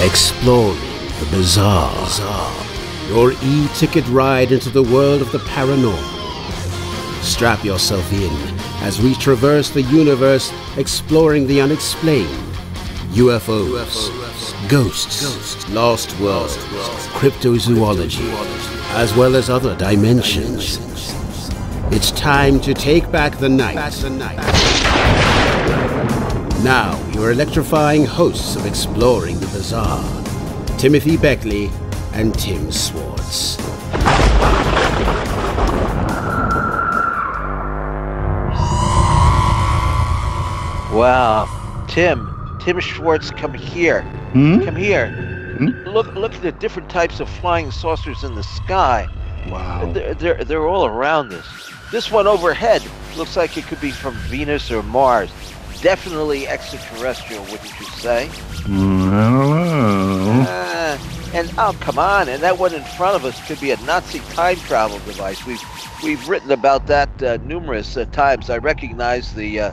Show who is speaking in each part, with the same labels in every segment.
Speaker 1: Exploring the bizarre. Your e-ticket ride into the world of the paranormal. Strap yourself in as we traverse the universe exploring the unexplained. UFOs, ghosts, lost worlds, cryptozoology, as well as other dimensions. It's time to take back the night. Now, your electrifying hosts of Exploring the Bizarre, Timothy Beckley and Tim Swartz.
Speaker 2: Wow, Tim Swartz, come here. Come here. Look at the different types of flying saucers in the sky.
Speaker 3: Wow.
Speaker 2: They're all around us. This one overhead looks like it could be from Venus or Mars. Definitely extraterrestrial, wouldn't you say?
Speaker 3: I don't know.
Speaker 2: And oh, come on! And that one in front of us could be a Nazi time travel device. We've written about that numerous times. I recognize the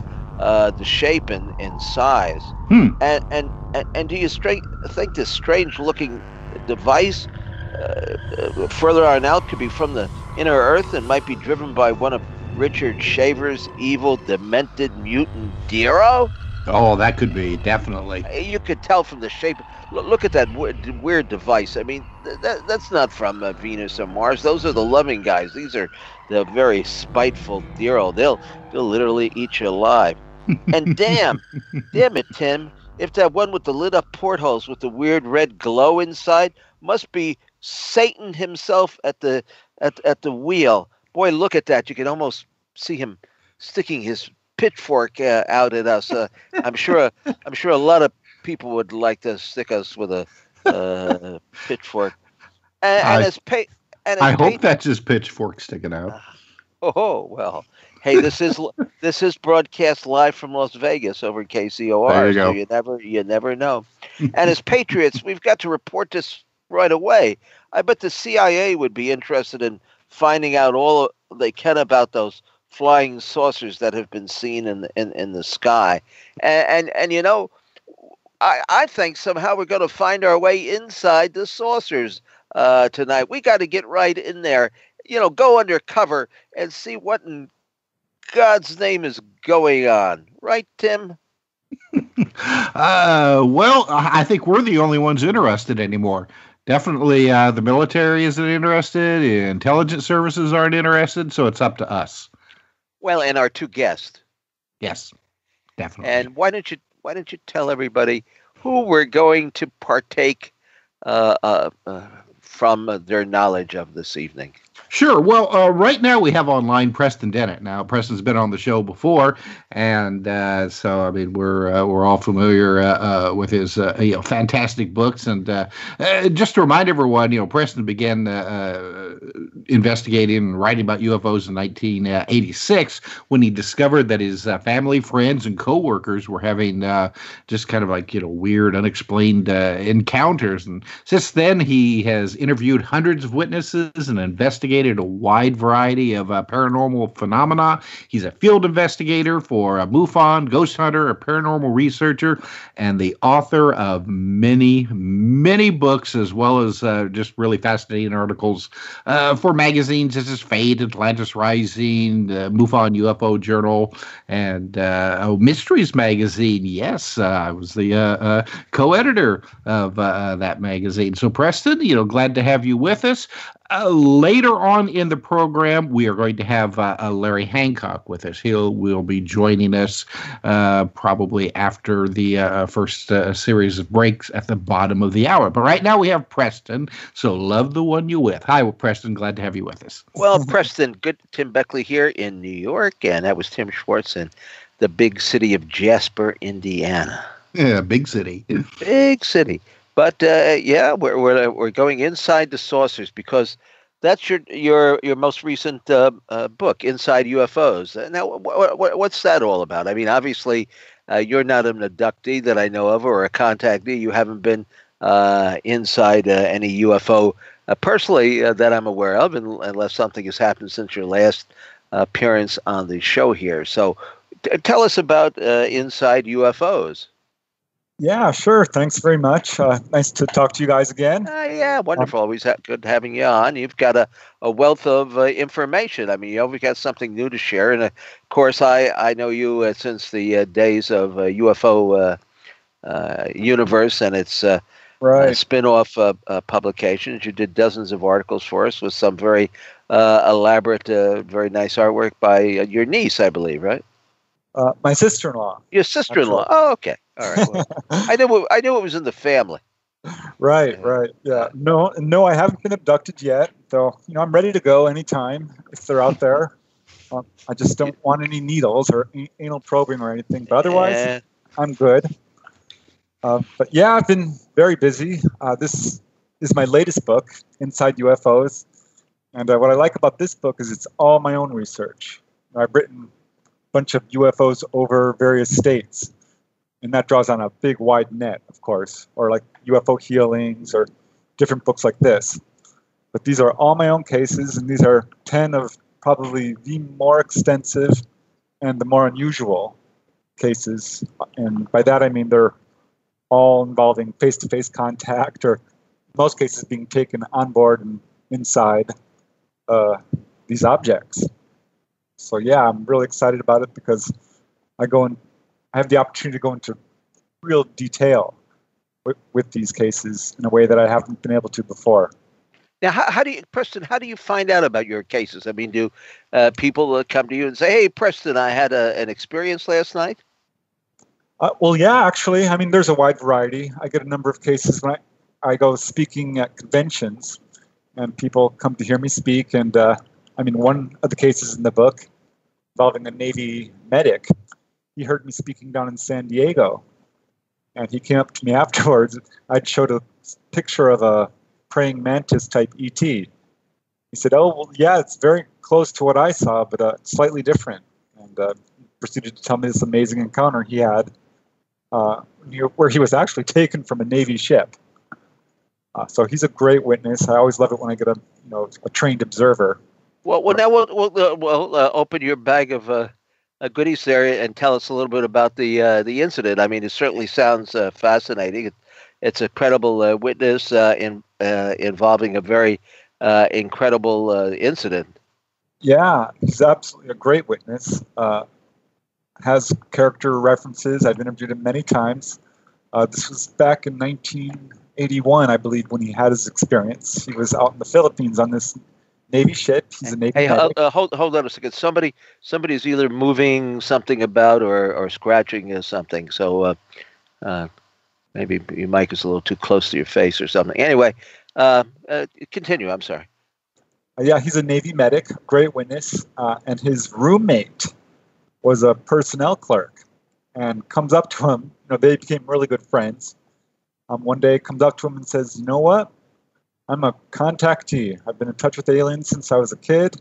Speaker 2: shape and size. And do you think this strange-looking device further on out could be from the inner Earth and might be driven by one of Richard Shaver's evil, demented mutant Dero?
Speaker 3: Oh, that could be, definitely.
Speaker 2: You could tell from the shape. Look at that weird device. I mean, that's not from Venus or Mars. Those are the loving guys. These are the very spiteful Dero. They'll literally eat you alive. And damn it, Tim, if that one with the lit up portholes with the weird red glow inside must be Satan himself at the wheel. Boy, look at that. You can almost see him sticking his pitchfork out at us. I'm sure a lot of people would like to stick us with a pitchfork. I
Speaker 3: hope that's his pitchfork sticking out.
Speaker 2: Oh, well. Hey, this is broadcast live from Las Vegas over KCOR.
Speaker 3: There you go.
Speaker 2: So you never know. And as patriots, we've got to report this right away. I bet the CIA would be interested in finding out all they can about those flying saucers that have been seen in the sky. And you know, I think somehow we're going to find our way inside the saucers tonight. We got to get right in there. You know, go undercover and see what in God's name is going on. Right, Tim?
Speaker 3: Well, I think we're the only ones interested anymore. Definitely the military isn't interested, intelligence services aren't interested, so it's up to us.
Speaker 2: Well, and our two guests.
Speaker 3: Yes, definitely.
Speaker 2: And why don't you tell everybody who we're going to partake from their knowledge of this evening?
Speaker 3: Sure. Well, right now we have online Preston Dennett. Now, Preston's been on the show before, and so I mean we're all familiar with his fantastic books. And just to remind everyone, Preston began investigating and writing about UFOs in 1986 when he discovered that his family, friends, and coworkers were having just kind of like weird, unexplained encounters. And since then, he has interviewed hundreds of witnesses and investigated a wide variety of paranormal phenomena. He's a field investigator for a MUFON, ghost hunter, a paranormal researcher, and the author of many, many books, as well as just really fascinating articles for magazines such as Fate, Atlantis Rising, MUFON UFO Journal, and Mysteries Magazine. Yes, I was the co-editor of that magazine. So, Preston, glad to have you with us. Later on in the program, we are going to have Larry Hancock with us. Will be joining us probably after the first series of breaks at the bottom of the hour. But right now we have Preston, so love the one you're with. Hi, Preston. Glad to have you with us.
Speaker 2: Well, Preston, good. Tim Beckley here in New York, and that was Tim Swartz in the big city of Jasper, Indiana.
Speaker 3: Yeah, big city.
Speaker 2: Big city. But we're going inside the saucers because that's your most recent book, Inside UFOs. Now, what's that all about? I mean, obviously, you're not an abductee that I know of or a contactee. You haven't been inside any UFO personally that I'm aware of, unless something has happened since your last appearance on the show here. So, tell us about Inside UFOs.
Speaker 4: Yeah, sure. Thanks very much. Nice to talk to you guys again.
Speaker 2: Yeah,
Speaker 4: Um,
Speaker 2: wonderful. Always good having you on. You've got a wealth of information. I mean, you always got something new to share. And of course, I know you since the days of UFO Universe and its
Speaker 4: right.
Speaker 2: spin-off publications. You did dozens of articles for us with some very elaborate, very nice artwork by your niece, I believe, right?
Speaker 4: My sister-in-law,
Speaker 2: Your sister-in-law.
Speaker 4: actually.
Speaker 2: Oh, okay. All right. Well, I knew it was in the family.
Speaker 4: Right, right. Yeah. No, I haven't been abducted yet. So, I'm ready to go anytime if they're out there. I just don't want any needles or anal probing or anything. But otherwise,
Speaker 2: Uh,
Speaker 4: I'm good. But yeah, I've been very busy. This is my latest book, Inside UFOs. And what I like about this book is it's all my own research. I've written a bunch of UFOs over various states. And that draws on a big, wide net, of course, or like UFO healings or different books like this. But these are all my own cases, and these are 10 of probably the more extensive and the more unusual cases. And by that I mean they're all involving face-to-face contact, or in most cases being taken on board and inside these objects. So yeah, I'm really excited about it because I have the opportunity to go into real detail with these cases in a way that I haven't been able to before.
Speaker 2: Now, Preston? How do you find out about your cases? I mean, do people come to you and say, "Hey, Preston, I had an experience last night"?
Speaker 4: Well, yeah, actually, I mean, there's a wide variety. I get a number of cases when I go speaking at conventions, and people come to hear me speak. And I mean, one of the cases in the book involving a Navy medic, he heard me speaking down in San Diego, and he came up to me afterwards. I'd showed a picture of a praying mantis type ET. He said, "Oh, well, yeah, it's very close to what I saw, but slightly different." And proceeded to tell me this amazing encounter he had, where he was actually taken from a Navy ship. So he's a great witness. I always love it when I get a trained observer.
Speaker 2: Well, now we'll open your bag of goodies there and tell us a little bit about the incident. I mean, it certainly sounds fascinating. It's a credible witness involving a very incredible incident.
Speaker 4: Yeah, he's absolutely a great witness. Has character references. I've interviewed him many times. This was back in 1981, I believe, when he had his experience. He was out in the Philippines on this Navy ship. He's a Navy medic.
Speaker 2: Hold on a second. Somebody's either moving something about or scratching something. So maybe your mic is a little too close to your face or something. Anyway, continue. I'm sorry.
Speaker 4: Yeah, he's a Navy medic, great witness, and his roommate was a personnel clerk, and comes up to him. They became really good friends. One day, comes up to him and says, "You know what? I'm a contactee. I've been in touch with aliens since I was a kid.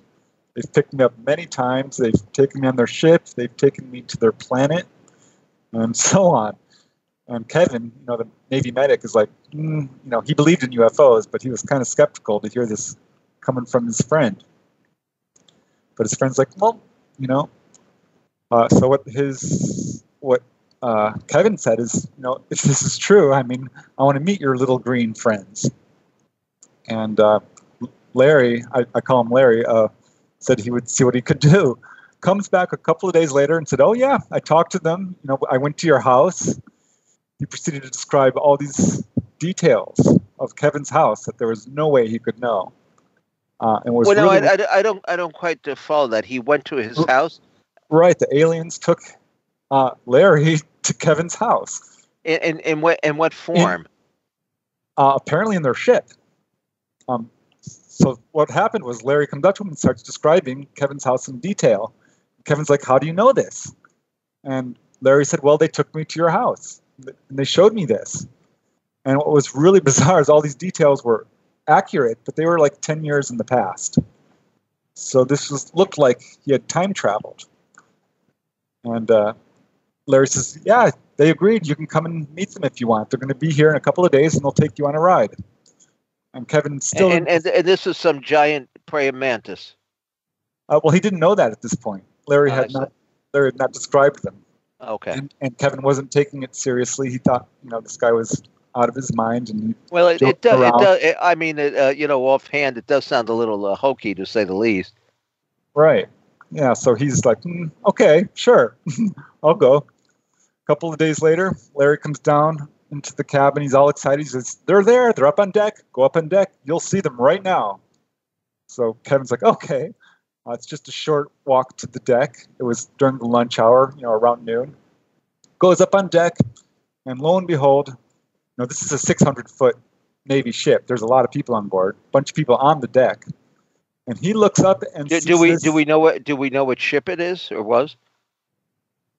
Speaker 4: They've picked me up many times. They've taken me on their ship. They've taken me to their planet, and so on." And Kevin, the Navy medic, is like, he believed in UFOs, but he was kind of skeptical to hear this coming from his friend. But his friend's like, well, so what Kevin said is, if this is true, I mean, I want to meet your little green friends. And Larry, I call him Larry, said he would see what he could do. Comes back a couple of days later and said, "Oh yeah, I talked to them. I went to your house." He proceeded to describe all these details of Kevin's house that there was no way he could know. And was
Speaker 2: well,
Speaker 4: really,
Speaker 2: no, I don't quite follow that. He went to his house.
Speaker 4: Right, the aliens took Larry to Kevin's house.
Speaker 2: In what form?
Speaker 4: Apparently in their ship. So what happened was Larry comes up to him and starts describing Kevin's house in detail. Kevin's like, "How do you know this?" And Larry said, "Well, they took me to your house, and they showed me this." And what was really bizarre is all these details were accurate, but they were like 10 years in the past. So this looked like he had time traveled. And Larry says, "Yeah, they agreed. You can come and meet them if you want. They're going to be here in a couple of days, and they'll take you on a ride." And Kevin still...
Speaker 2: And this is some giant praying mantis.
Speaker 4: Well, he didn't know that at this point. Larry had not described them.
Speaker 2: Okay.
Speaker 4: And Kevin wasn't taking it seriously. He thought, this guy was out of his mind, and he
Speaker 2: Well, it
Speaker 4: joked
Speaker 2: does. It
Speaker 4: around.
Speaker 2: does. I mean, offhand, it does sound a little hokey, to say the least.
Speaker 4: Right. Yeah. So he's like, okay, sure, I'll go. A couple of days later, Larry comes down into the cabin. He's all excited. He says, "They're there. They're up on deck. Go up on deck. You'll see them right now." So Kevin's like, "Okay." It's just a short walk to the deck. It was during the lunch hour, around noon. Goes up on deck, and lo and behold, this is a 600-foot Navy ship. There's a lot of people on board, a bunch of people on the deck, and he looks up and sees
Speaker 2: do
Speaker 4: this.
Speaker 2: we know what ship it is or was?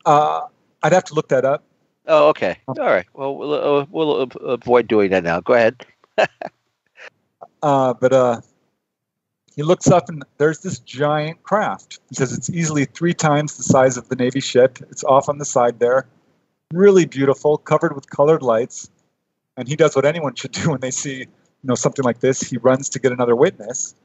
Speaker 4: I'd have to look that up.
Speaker 2: Oh, okay. All right. Well, we'll avoid doing that now. Go ahead.
Speaker 4: But he looks up, and there's this giant craft. He says it's easily 3 times the size of the Navy ship. It's off on the side there. Really beautiful, covered with colored lights. And he does what anyone should do when they see, something like this. He runs to get another witness.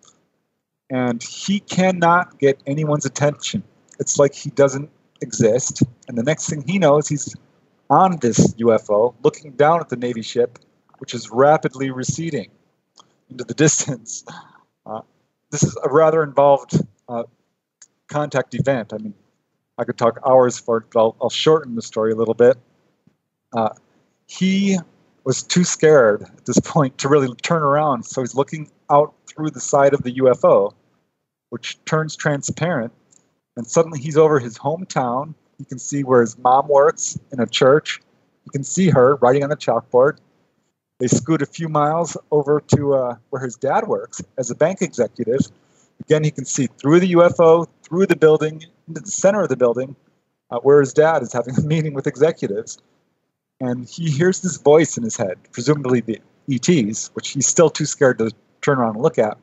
Speaker 4: And he cannot get anyone's attention. It's like he doesn't exist. And the next thing he knows, he's on this UFO, looking down at the Navy ship, which is rapidly receding into the distance. This is a rather involved contact event. I mean, I could talk hours for it, but I'll shorten the story a little bit. He was too scared at this point to really turn around, so he's looking out through the side of the UFO, which turns transparent, and suddenly he's over his hometown. You can see where his mom works in a church. You can see her writing on the chalkboard. They scoot a few miles over to where his dad works as a bank executive. Again, he can see through the UFO, through the building, into the center of the building, where his dad is having a meeting with executives. And he hears this voice in his head, presumably the ETs, which he's still too scared to turn around and look at.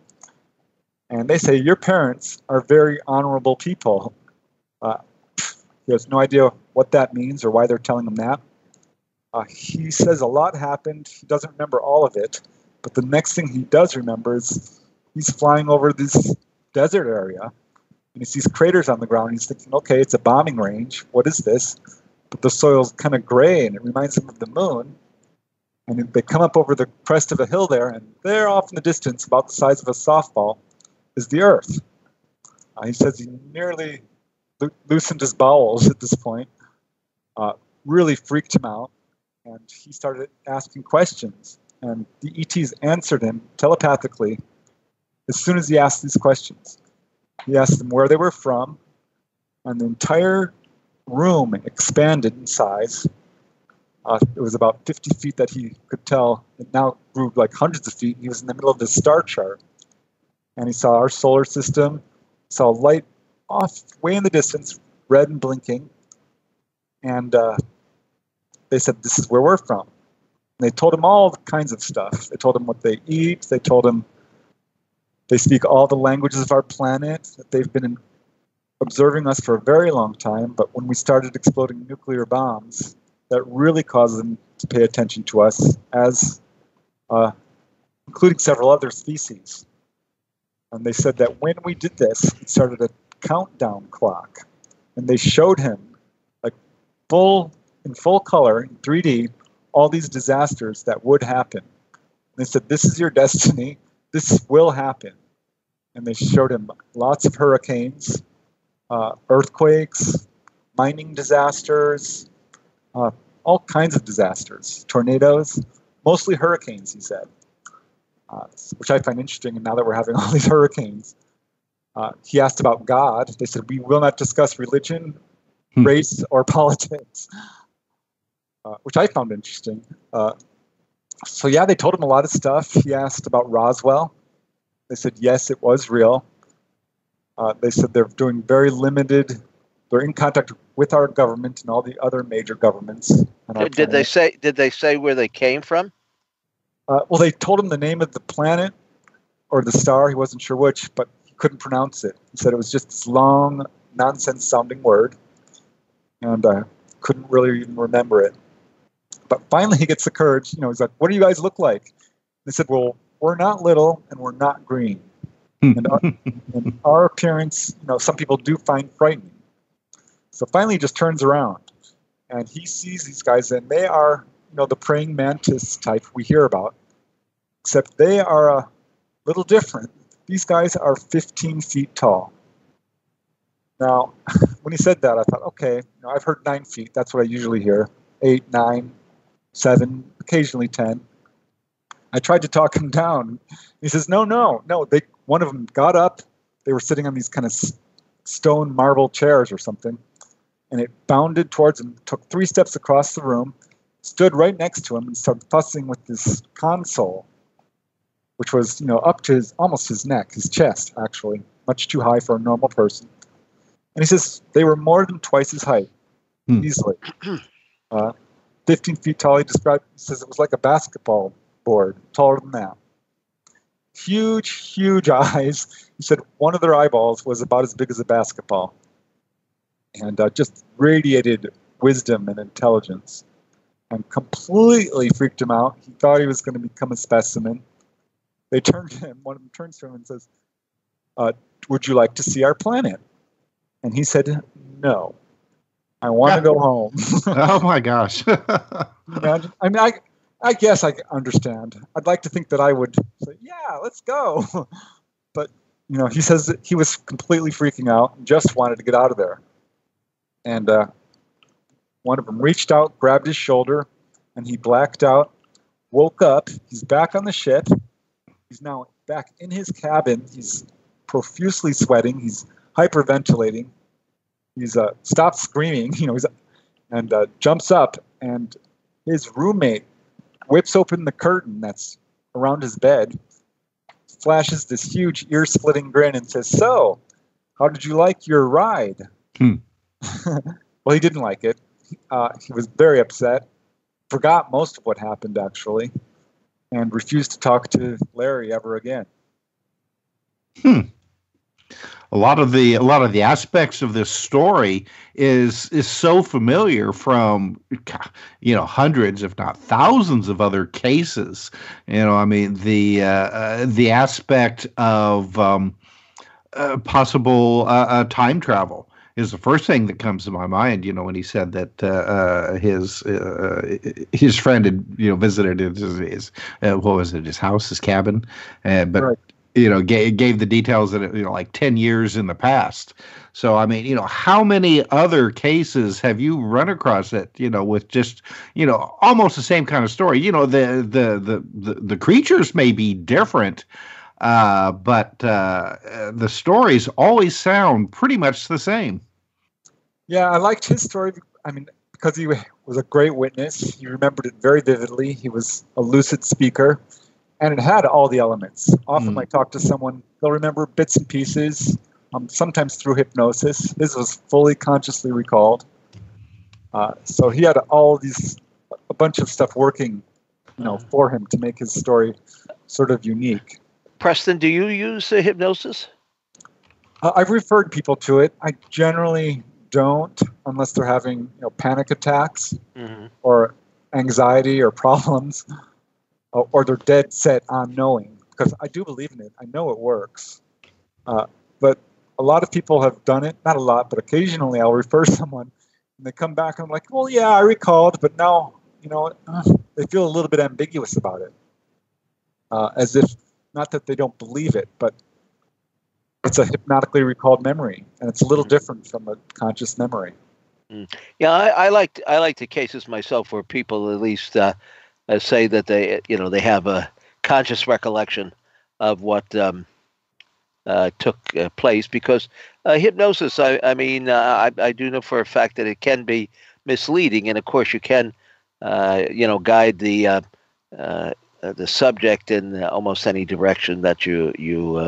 Speaker 4: And they say, "Your parents are very honorable people." He has no idea what that means or why they're telling him that. He says a lot happened. He doesn't remember all of it. But the next thing he does remember is he's flying over this desert area, and he sees craters on the ground. He's thinking, okay, it's a bombing range. What is this? But the soil's kind of gray, and it reminds him of the moon. And they come up over the crest of a hill there, and there off in the distance, about the size of a softball, is the Earth. He says he nearly loosened his bowels at this point. Really freaked him out. And he started asking questions. And the ETs answered him telepathically as soon as he asked these questions. He asked them where they were from, and the entire room expanded in size. It was about 50 feet that he could tell. It now grew like hundreds of feet. He was in the middle of this star chart. And he saw our solar system, saw light off way in the distance, red and blinking. And they said, "This is where we're from." And they told him all kinds of stuff. They told him what they eat. They told him they speak all the languages of our planet, that they've been observing us for a very long time. But when we started exploding nuclear bombs, that really caused them to pay attention to us, as including several other species. And they said that when we did this, it started a countdown clock. And they showed him, like in full color, in 3D, all these disasters that would happen. And they said, "This is your destiny. This will happen." And they showed him lots of hurricanes, earthquakes, mining disasters, all kinds of disasters, tornadoes, mostly hurricanes, he said, which I find interesting. And now that we're having all these hurricanes, he asked about God. They said, "We will not discuss religion, race, or politics," which I found interesting. So yeah, they told him a lot of stuff. He asked about Roswell. They said, yes, it was real. They said they're doing very limited. They're in contact with our government and all the other major governments.
Speaker 2: Did they say where they came from?
Speaker 4: Well, they told him the name of the planet or the star. He wasn't sure which, but he couldn't pronounce it. He said it was just this long, nonsense-sounding word, and couldn't really even remember it. But finally, he gets the courage. He's like, "What do you guys look like?" They said, "Well, we're not little and we're not green, and our appearance, some people do find frightening." So finally, he just turns around and he sees these guys, and they are, the praying mantis type we hear about, except they are a little different. These guys are 15 feet tall. Now, when he said that, I thought, okay, I've heard 9 feet. That's what I usually hear. 8, 9, 7, occasionally 10. I tried to talk him down. He says, no. One of them got up. They were sitting on these kind of stone marble chairs or something, and it bounded towards him, took 3 steps across the room, stood right next to him, and started fussing with this console, which was, up to almost his neck, his chest, actually, much too high for a normal person. And he says they were more than twice his height, easily. 15 feet tall, he says it was like a basketball board, taller than that. Huge eyes. He said one of their eyeballs was about as big as a basketball. And just radiated wisdom and intelligence. And completely freaked him out. He thought he was going to become a specimen. They turned to him, one of them turns to him and says, would you like to see our planet? And he said, no, I want to go home.
Speaker 3: Oh my gosh.
Speaker 4: Imagine? I mean, I guess I understand. I'd like to think that I would say, yeah, let's go. But, he says that he was completely freaking out and just wanted to get out of there. And one of them reached out, grabbed his shoulder, and he blacked out, woke up. He's back on the ship. He's now back in his cabin. He's profusely sweating. He's hyperventilating. He's stopped screaming, and jumps up, and his roommate whips open the curtain that's around his bed, flashes this huge ear-splitting grin, and says, "So, how did you like your ride?" Well, he didn't like it. He was very upset, forgot most of what happened, actually, and refused to talk to Larry ever again.
Speaker 3: A lot of the aspects of this story is so familiar from hundreds, if not thousands, of other cases. I mean the aspect of possible time travel is the first thing that comes to my mind. When he said that his friend had visited his what was it, his house, his cabin, but. Right. Gave the details that like 10 years in the past. So I mean, how many other cases have you run across that with just almost the same kind of story? The creatures may be different, but the stories always sound pretty much the same.
Speaker 4: Yeah, I liked his story. I mean, because he was a great witness. He remembered it very vividly. He was a lucid speaker. And it had all the elements. Often I talk to someone, they'll remember bits and pieces, sometimes through hypnosis. His was fully consciously recalled. So he had a bunch of stuff working, for him to make his story sort of unique.
Speaker 2: Preston, do you use hypnosis?
Speaker 4: I've referred people to it. I generally don't, unless they're having panic attacks or anxiety or problems. Or they're dead set on knowing, because I do believe in it. I know it works. But a lot of people have done it. Not a lot, but occasionally I'll refer someone, and they come back and I'm like, well, yeah, I recalled, but now, they feel a little bit ambiguous about it. As if, not that they don't believe it, but it's a hypnotically recalled memory, and it's a little different from a conscious memory.
Speaker 2: Yeah, I like the cases myself where people at least say that they have a conscious recollection of what took place, because hypnosis, I do know for a fact that it can be misleading, and of course you can guide the subject in almost any direction that you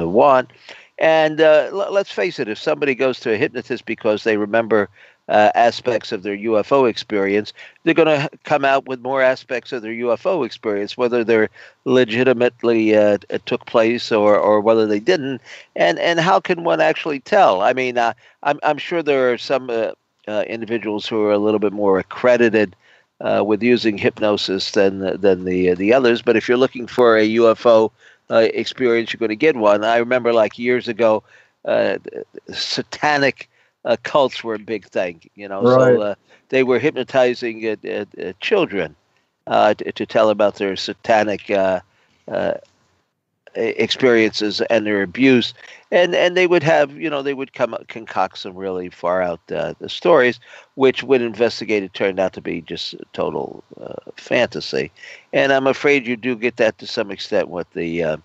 Speaker 2: want. And let's face it, if somebody goes to a hypnotist because they remember aspects of their UFO experience, they're going to come out with more aspects of their UFO experience, whether they're legitimately took place or whether they didn't. And how can one actually tell? I mean, I'm sure there are some individuals who are a little bit more accredited with using hypnosis than the others. But if you're looking for a UFO experience, you're going to get one. I remember like years ago, satanic cults were a big thing.
Speaker 4: Right.
Speaker 2: So they were hypnotizing children to tell about their satanic experiences and their abuse, and they would have they would concoct some really far out the stories, which when investigated turned out to be just total fantasy. And I'm afraid you do get that to some extent with the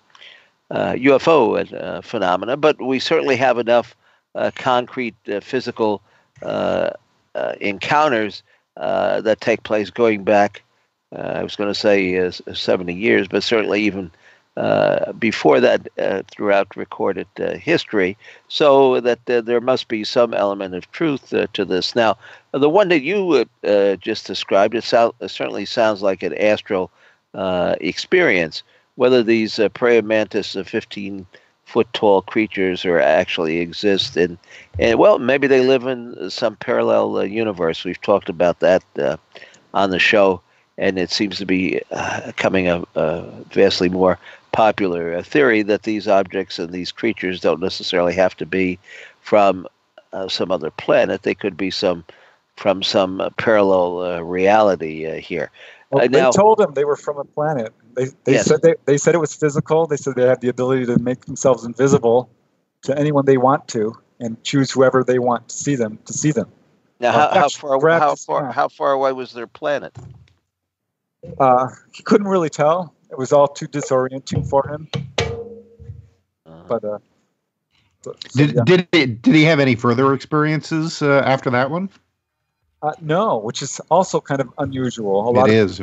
Speaker 2: UFO phenomena, but we certainly have enough concrete physical encounters that take place going back, I was going to say 70 years, but certainly even before that throughout recorded history, so that there must be some element of truth to this. Now, the one that you just described, it certainly sounds like an astral experience. Whether these praying mantis 15-foot tall creatures or actually exist, and well, maybe they live in some parallel universe. We've talked about that on the show, and it seems to be becoming a vastly more popular theory that these objects and these creatures don't necessarily have to be from some other planet. They could be from some parallel reality here.
Speaker 4: Well, they told them they were from a planet. They
Speaker 2: Yes.
Speaker 4: said they said it was physical. They said they have the ability to make themselves invisible to anyone they want to, and choose whoever they want to see them.
Speaker 2: Now, how far away was their planet?
Speaker 4: He couldn't really tell. It was all too disorienting for him. But
Speaker 3: did he have any further experiences after that one?
Speaker 4: No, which is also kind of unusual.
Speaker 3: It is.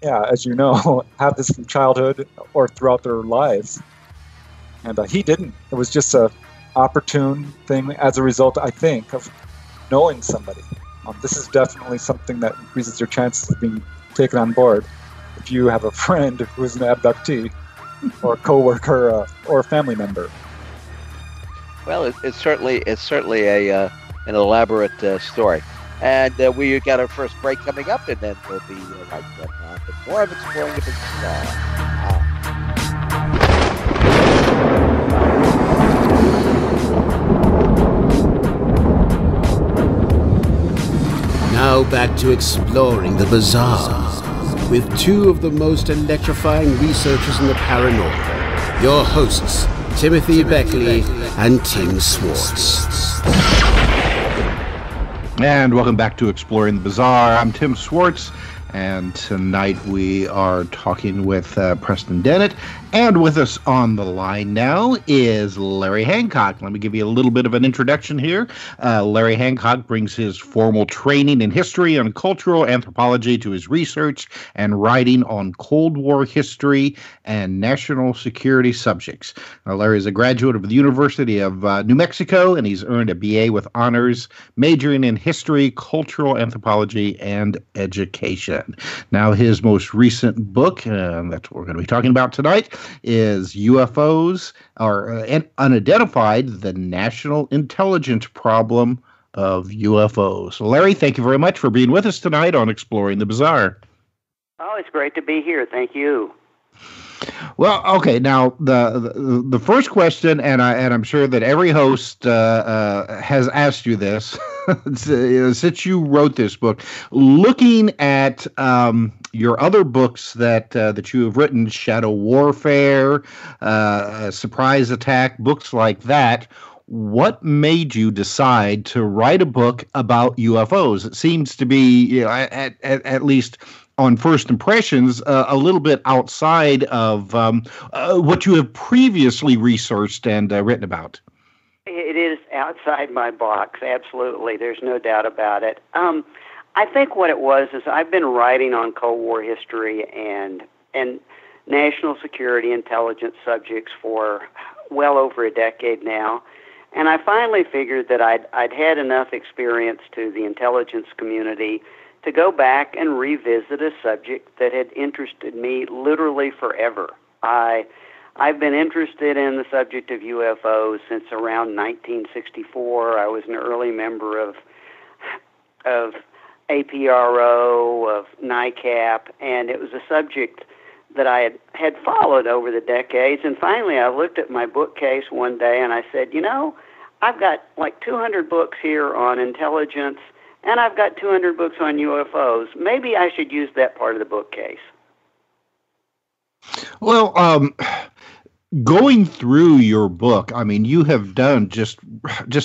Speaker 4: Yeah, as you know, have this from childhood or throughout their lives. And he didn't. It was just a opportune thing as a result, I think, of knowing somebody. This is definitely something that increases your chances of being taken on board if you have a friend who's an abductee or a coworker or a family member.
Speaker 2: Well, it's certainly an elaborate story. And we got our first break coming up, and then we'll be right back on with more of Exploring the Bizarre.
Speaker 1: Now back to Exploring the Bizarre with two of the most electrifying researchers in the paranormal, your hosts, Timothy Beckley and Tim Swartz.
Speaker 3: And welcome back to Exploring the Bizarre. I'm Tim Swartz, and tonight we are talking with Preston Dennett. And with us on the line now is Larry Hancock. Let me give you a little bit of an introduction here. Larry Hancock brings his formal training in history and cultural anthropology to his research and writing on Cold War history and national security subjects. Larry is a graduate of the University of New Mexico, and he's earned a BA with honors, majoring in history, cultural anthropology, and education. Now, his most recent book, that's what we're going to be talking about tonight, is UFOs, or Unidentified, the National Intelligence Problem of UFOs. Larry, thank you very much for being with us tonight on Exploring the Bizarre.
Speaker 5: Oh, it's great to be here. Thank you.
Speaker 3: Well, okay. Now, the first question, and I'm sure that every host has asked you this since you wrote this book. Looking at your other books that you have written, Shadow Warfare, Surprise Attack, books like that, what made you decide to write a book about UFOs? It seems to be, at least on first impressions, a little bit outside of what you have previously researched and written about.
Speaker 5: It is outside my box, absolutely. There's no doubt about it. I think what it was is I've been writing on Cold War history and national security intelligence subjects for well over a decade now, and I finally figured that I'd had enough experience to the intelligence community to go back and revisit a subject that had interested me literally forever. I've been interested in the subject of UFOs since around 1964. I was an early member of APRO, of NICAP, and it was a subject that I had followed over the decades. And finally, I looked at my bookcase one day and I said, I've got like 200 books here on intelligence, and I've got 200 books on UFOs. Maybe I should use that part of the bookcase.
Speaker 3: Well, going through your book, I mean, you have done just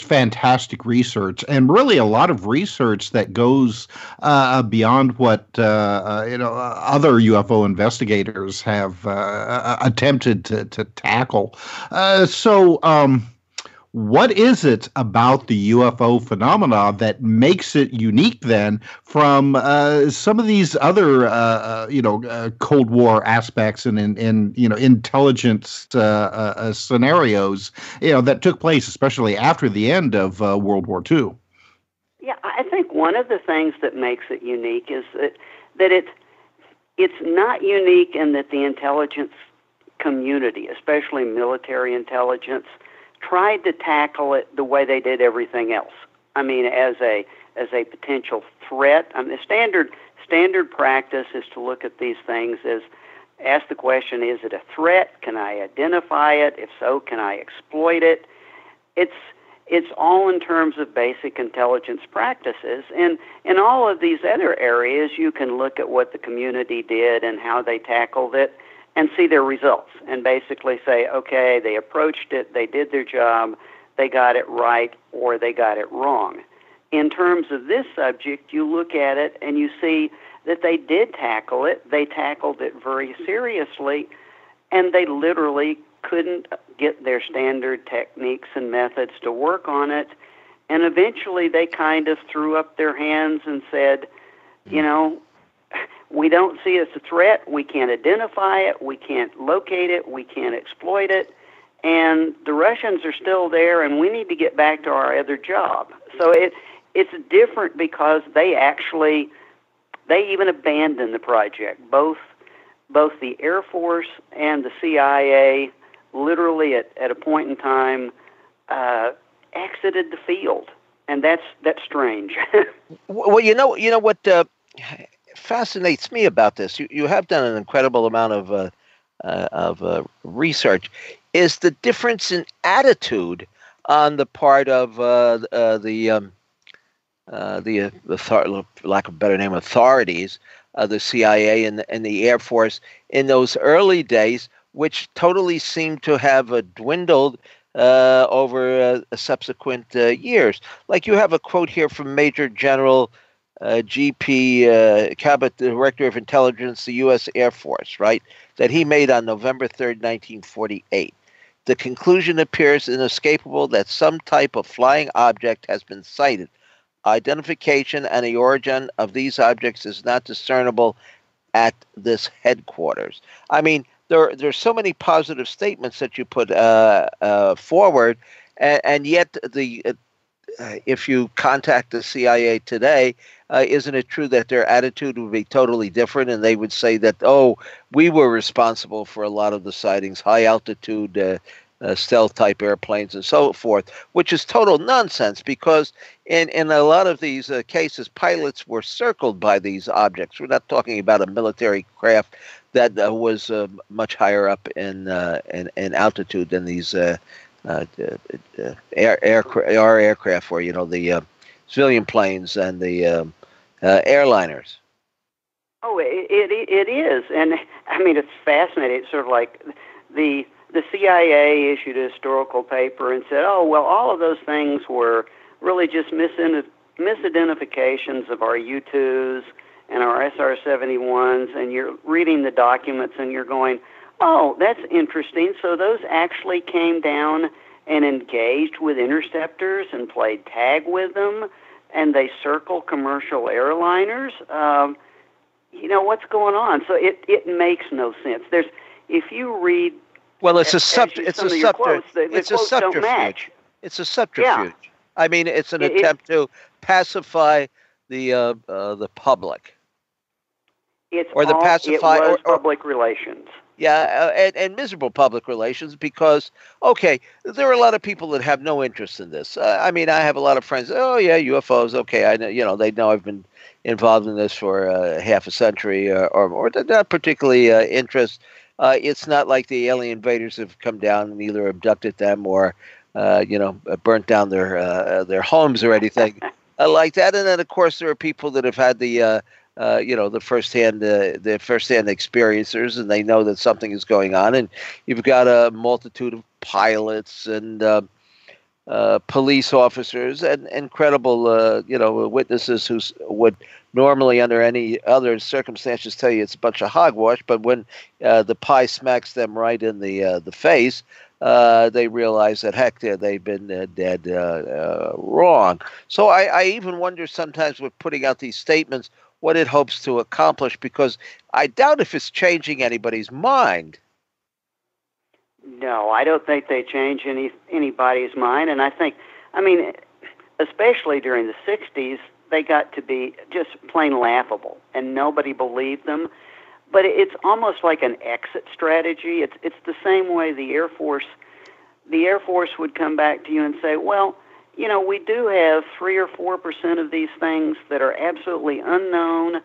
Speaker 3: fantastic research, and really a lot of research that goes beyond what other UFO investigators have attempted to tackle. What is it about the UFO phenomena that makes it unique then from some of these other, Cold War aspects and intelligence scenarios, that took place, especially after the end of World War II?
Speaker 5: Yeah, I think one of the things that makes it unique is that it's not unique in that the intelligence community, especially military intelligence, tried to tackle it the way they did everything else. I mean, as a potential threat. I mean, the standard practice is to look at these things as ask the question: is it a threat? Can I identify it? If so, can I exploit it? It's all in terms of basic intelligence practices. And in all of these other areas, you can look at what the community did and how they tackled it, and see their results, and basically say, okay, they approached it, they did their job, they got it right, or they got it wrong. In terms of this subject, you look at it and you see that they did tackle it, they tackled it very seriously, and they literally couldn't get their standard techniques and methods to work on it, and eventually they kind of threw up their hands and said, we don't see it as a threat, we can't identify it, we can't locate it, we can't exploit it, and the Russians are still there, and we need to get back to our other job. So it's different because they even abandoned the project. Both the Air Force and the CIA literally at a point in time exited the field, and that's strange.
Speaker 2: Well, you know what fascinates me about this. You have done an incredible amount of research. Is the difference in attitude on the part of lack of a better name, authorities, the CIA and the Air Force in those early days, which totally seemed to have dwindled over subsequent years. Like you have a quote here from Major General G.P. Cabot, the Director of Intelligence, the U.S. Air Force, right, that he made on November 3rd, 1948. The conclusion appears inescapable that some type of flying object has been sighted. Identification and the origin of these objects is not discernible at this headquarters. I mean, there's so many positive statements that you put forward, and yet if you contact the CIA today, isn't it true that their attitude would be totally different, and they would say that, we were responsible for a lot of the sightings, high altitude stealth type airplanes and so forth, which is total nonsense, because in a lot of these cases, pilots were circled by these objects. We're not talking about a military craft that was much higher up in altitude than these our aircraft, or the civilian planes and the airliners.
Speaker 5: Oh, it is, and I mean it's fascinating. It's sort of like the CIA issued a historical paper and said, "Oh, well, all of those things were really just misidentifications of our U-2s and our SR-71s." And you're reading the documents and you're going, "Oh, that's interesting. So those actually came down and engaged with interceptors and played tag with them, and they circle commercial airliners. What's going on?" So it makes no sense. If you read,
Speaker 2: well, it's a subterfuge. It's a subterfuge. It's a subterfuge. Yeah. I mean, it's an attempt to pacify the public.
Speaker 5: It was public relations.
Speaker 2: Yeah, and miserable public relations, because, okay, there are a lot of people that have no interest in this. I mean, I have a lot of friends. Oh, yeah, UFOs. Okay, I know. They know I've been involved in this for half a century, or not particularly interest. It's not like the alien invaders have come down and either abducted them or burnt down their homes or anything like that. And then, of course, there are people that have had the first-hand experiencers, and they know that something is going on. And you've got a multitude of pilots and police officers and incredible, witnesses who would normally, under any other circumstances, tell you it's a bunch of hogwash. But when the pie smacks them right in the face, they realize that, heck, they've been dead wrong. So I even wonder sometimes with putting out these statements what it hopes to accomplish, because I doubt if it's changing anybody's mind.
Speaker 5: No, I don't think they change anybody's mind. And I think, especially during the 60s, they got to be just plain laughable, and nobody believed them. But it's almost like an exit strategy. It's the same way the Air Force would come back to you and say, well, we do have 3 or 4% of these things that are absolutely unknown.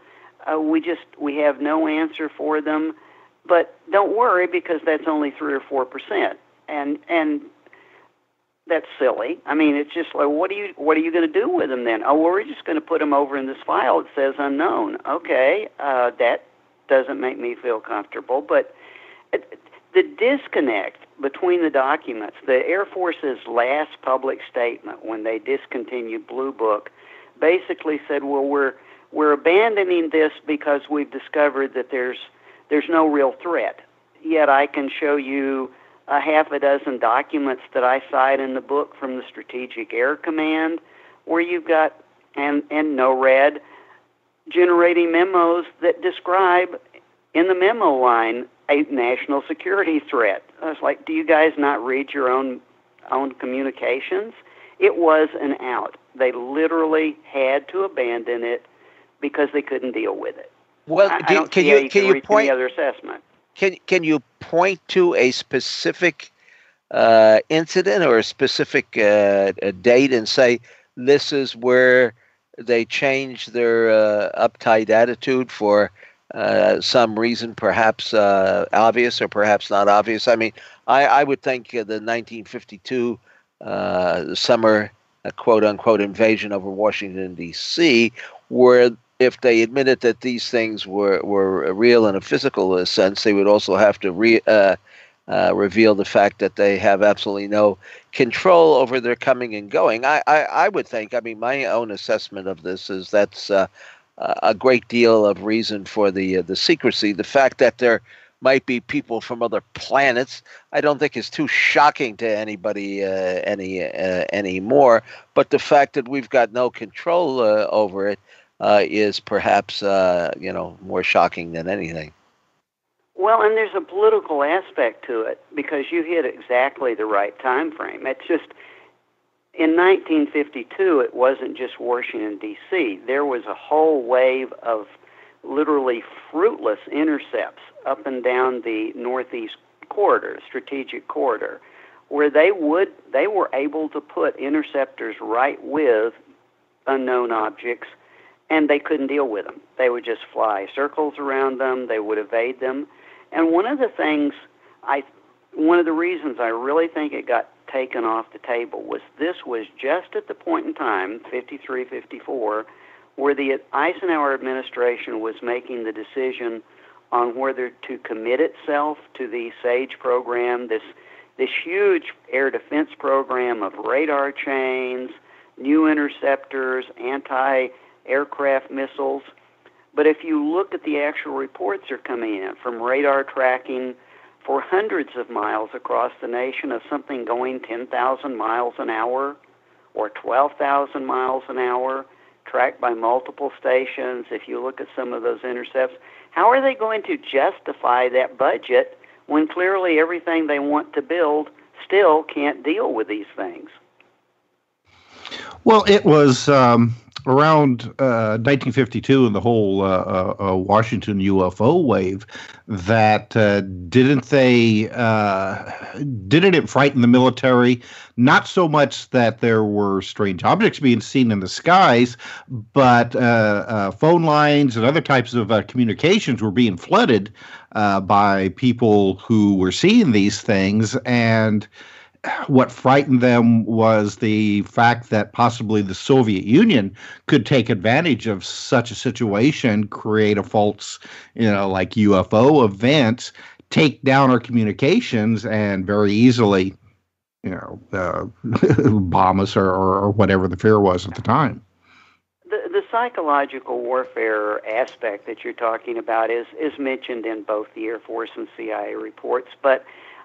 Speaker 5: We have no answer for them. But don't worry, because that's only 3 or 4%, and that's silly. It's just like, what are you going to do with them then? Oh, well, we're just going to put them over in this file that says unknown. Okay, that doesn't make me feel comfortable. But the disconnect between the documents, the Air Force's last public statement when they discontinued Blue Book, basically said, well, we're abandoning this because we've discovered that there's no real threat. Yet I can show you a half a dozen documents that I cite in the book from the Strategic Air Command, where you've got, and NORAD, generating memos that describe in the memo line a national security threat. I was like, do you guys not read your own communications? It was an out. They literally had to abandon it because they couldn't deal with it.
Speaker 2: Well, can you point
Speaker 5: any other assessment?
Speaker 2: Can you point to a specific incident or a specific date and say this is where they changed their uptight attitude for some reason, perhaps obvious or perhaps not obvious? I would think the 1952 summer quote-unquote invasion over Washington, D.C., where if they admitted that these things were real in a physical sense, they would also have to reveal the fact that they have absolutely no control over their coming and going. I would think, my own assessment of this is that's a great deal of reason for the secrecy. The fact that there might be people from other planets, I don't think is too shocking to anybody anymore. But the fact that we've got no control over it is perhaps more shocking than anything.
Speaker 5: Well, and there's a political aspect to it, because you hit exactly the right time frame. It's just, in 1952, it wasn't just Washington, D.C. There was a whole wave of literally fruitless intercepts up and down the Northeast corridor, strategic corridor, where they were able to put interceptors right with unknown objects, and they couldn't deal with them. They would just fly circles around them. They would evade them. And one of the reasons I really think it got taken off the table was this was just at the point in time, 53, 54, where the Eisenhower administration was making the decision on whether to commit itself to the SAGE program, this huge air defense program of radar chains, new interceptors, anti-aircraft missiles. But if you look at the actual reports that are coming in from radar tracking for hundreds of miles across the nation of something going 10,000 miles an hour or 12,000 miles an hour, tracked by multiple stations, if you look at some of those intercepts, how are they going to justify that budget when clearly everything they want to build still can't deal with these things?
Speaker 3: Well, it was around 1952 and the whole Washington UFO wave that didn't it frighten the military? Not so much that there were strange objects being seen in the skies, but phone lines and other types of communications were being flooded by people who were seeing these things. And what frightened them was the fact that possibly the Soviet Union could take advantage of such a situation, create a false, like UFO event, take down our communications, and very easily, bomb us or whatever the fear was at the time.
Speaker 5: The psychological warfare aspect that you're talking about is mentioned in both the Air Force and CIA reports, but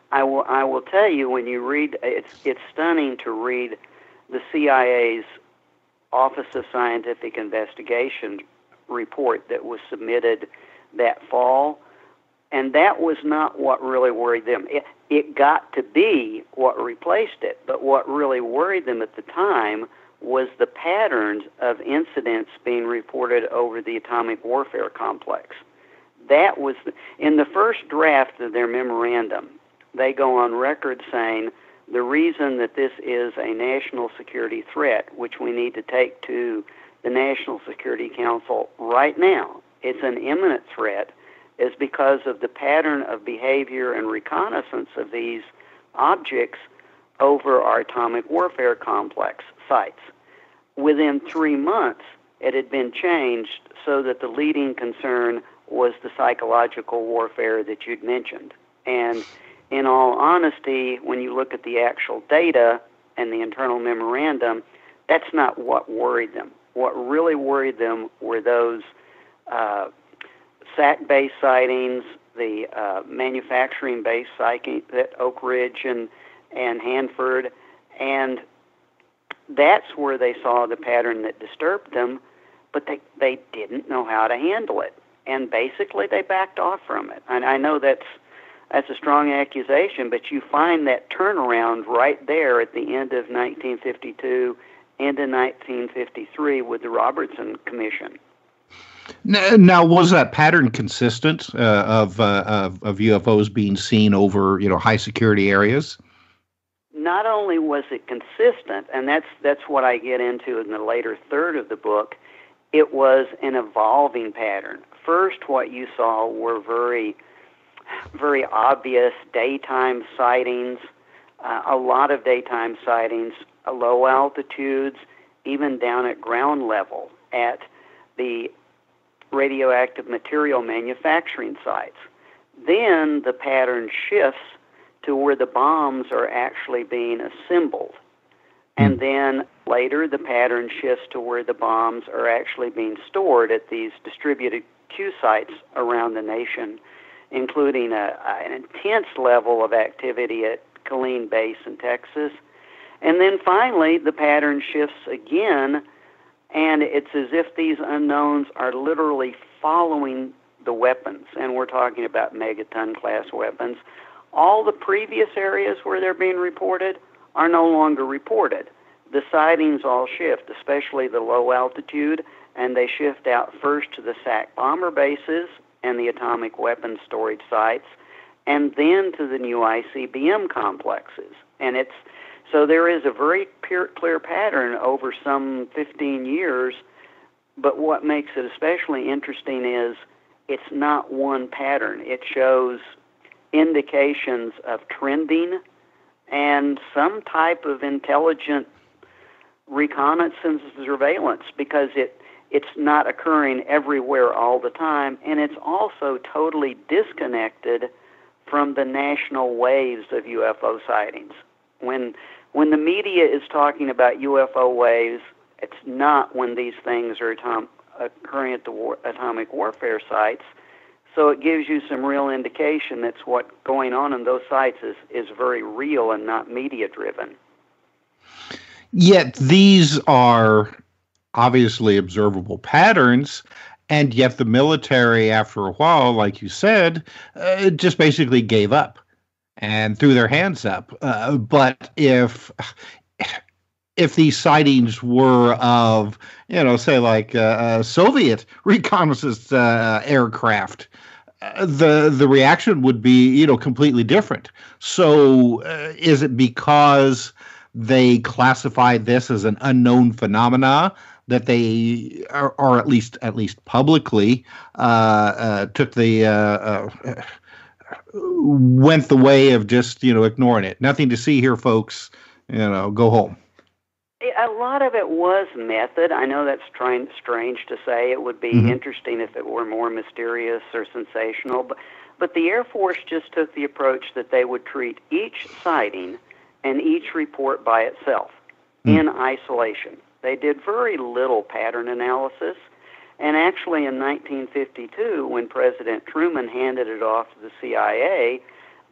Speaker 5: I will tell you, when you read, it's stunning to read the CIA's Office of Scientific Investigation report that was submitted that fall, and that was not what really worried them. It got to be what replaced it, but what really worried them at the time was the patterns of incidents being reported over the atomic warfare complex. That was, in the first draft of their memorandum, they go on record saying the reason that this is a national security threat, which we need to take to the National Security Council right now, it's an imminent threat, is because of the pattern of behavior and reconnaissance of these objects over our atomic warfare complex sites. Within 3 months, it had been changed so that the leading concern was the psychological warfare that you'd mentioned. And in all honesty, when you look at the actual data and the internal memorandum, that's not what worried them. What really worried them were those SAC-based sightings, the manufacturing-based sightings at Oak Ridge and Hanford, and that's where they saw the pattern that disturbed them, but they didn't know how to handle it. And basically, they backed off from it. And I know that's a strong accusation, but you find that turnaround right there at the end of 1952 into 1953 with the Robertson Commission.
Speaker 3: Now, was that pattern consistent of UFOs being seen over high security areas?
Speaker 5: Not only was it consistent, and that's what I get into in the later third of the book, it was an evolving pattern. First, what you saw were very, very obvious daytime sightings, a lot of daytime sightings, low altitudes, even down at ground level at the radioactive material manufacturing sites. Then the pattern shifts to where the bombs are actually being assembled. And then later the pattern shifts to where the bombs are actually being stored at these distributed Q sites around the nation, including an intense level of activity at Killeen Base in Texas. And then finally the pattern shifts again, and it's as if these unknowns are literally following the weapons, and we're talking about megaton class weapons. All the previous areas where they're being reported are no longer reported. The sightings all shift, especially the low altitude, and they shift out first to the SAC bomber bases and the atomic weapons storage sites, and then to the new ICBM complexes. And so there is a very clear pattern over some 15 years, but what makes it especially interesting is it's not one pattern. It shows indications of trending and some type of intelligent reconnaissance surveillance, because it's not occurring everywhere all the time, and it's also totally disconnected from the national waves of UFO sightings. When the media is talking about UFO waves, it's not when these things are occurring at the atomic warfare sites. So it gives you some real indication that's what's going on in those sites is very real and not media-driven.
Speaker 3: Yet these are obviously observable patterns, and yet the military, after a while, like you said, just basically gave up and threw their hands up. But if these sightings were of, say like Soviet reconnaissance aircraft, the reaction would be, completely different. So is it because they classified this as an unknown phenomena that they are at least publicly took the went the way of just, ignoring it. Nothing to see here, folks. Go home.
Speaker 5: A lot of it was method. I know that's strange to say. It would be interesting if it were more mysterious or sensational. But the Air Force just took the approach that they would treat each sighting and each report by itself in isolation. They did very little pattern analysis. And actually in 1952, when President Truman handed it off to the CIA,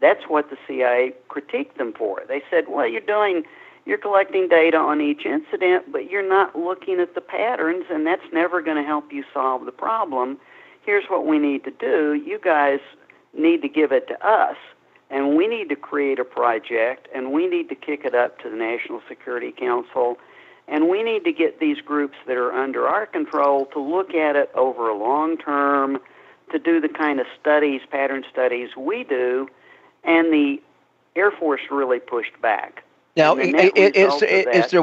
Speaker 5: that's what the CIA critiqued them for. They said, well, you're collecting data on each incident, but you're not looking at the patterns, and that's never going to help you solve the problem. Here's what we need to do. You guys need to give it to us, and we need to create a project, and we need to kick it up to the National Security Council, and we need to get these groups that are under our control to look at it over a long term, to do the kind of studies, pattern studies we do, and the Air Force really pushed back.
Speaker 2: Now, is there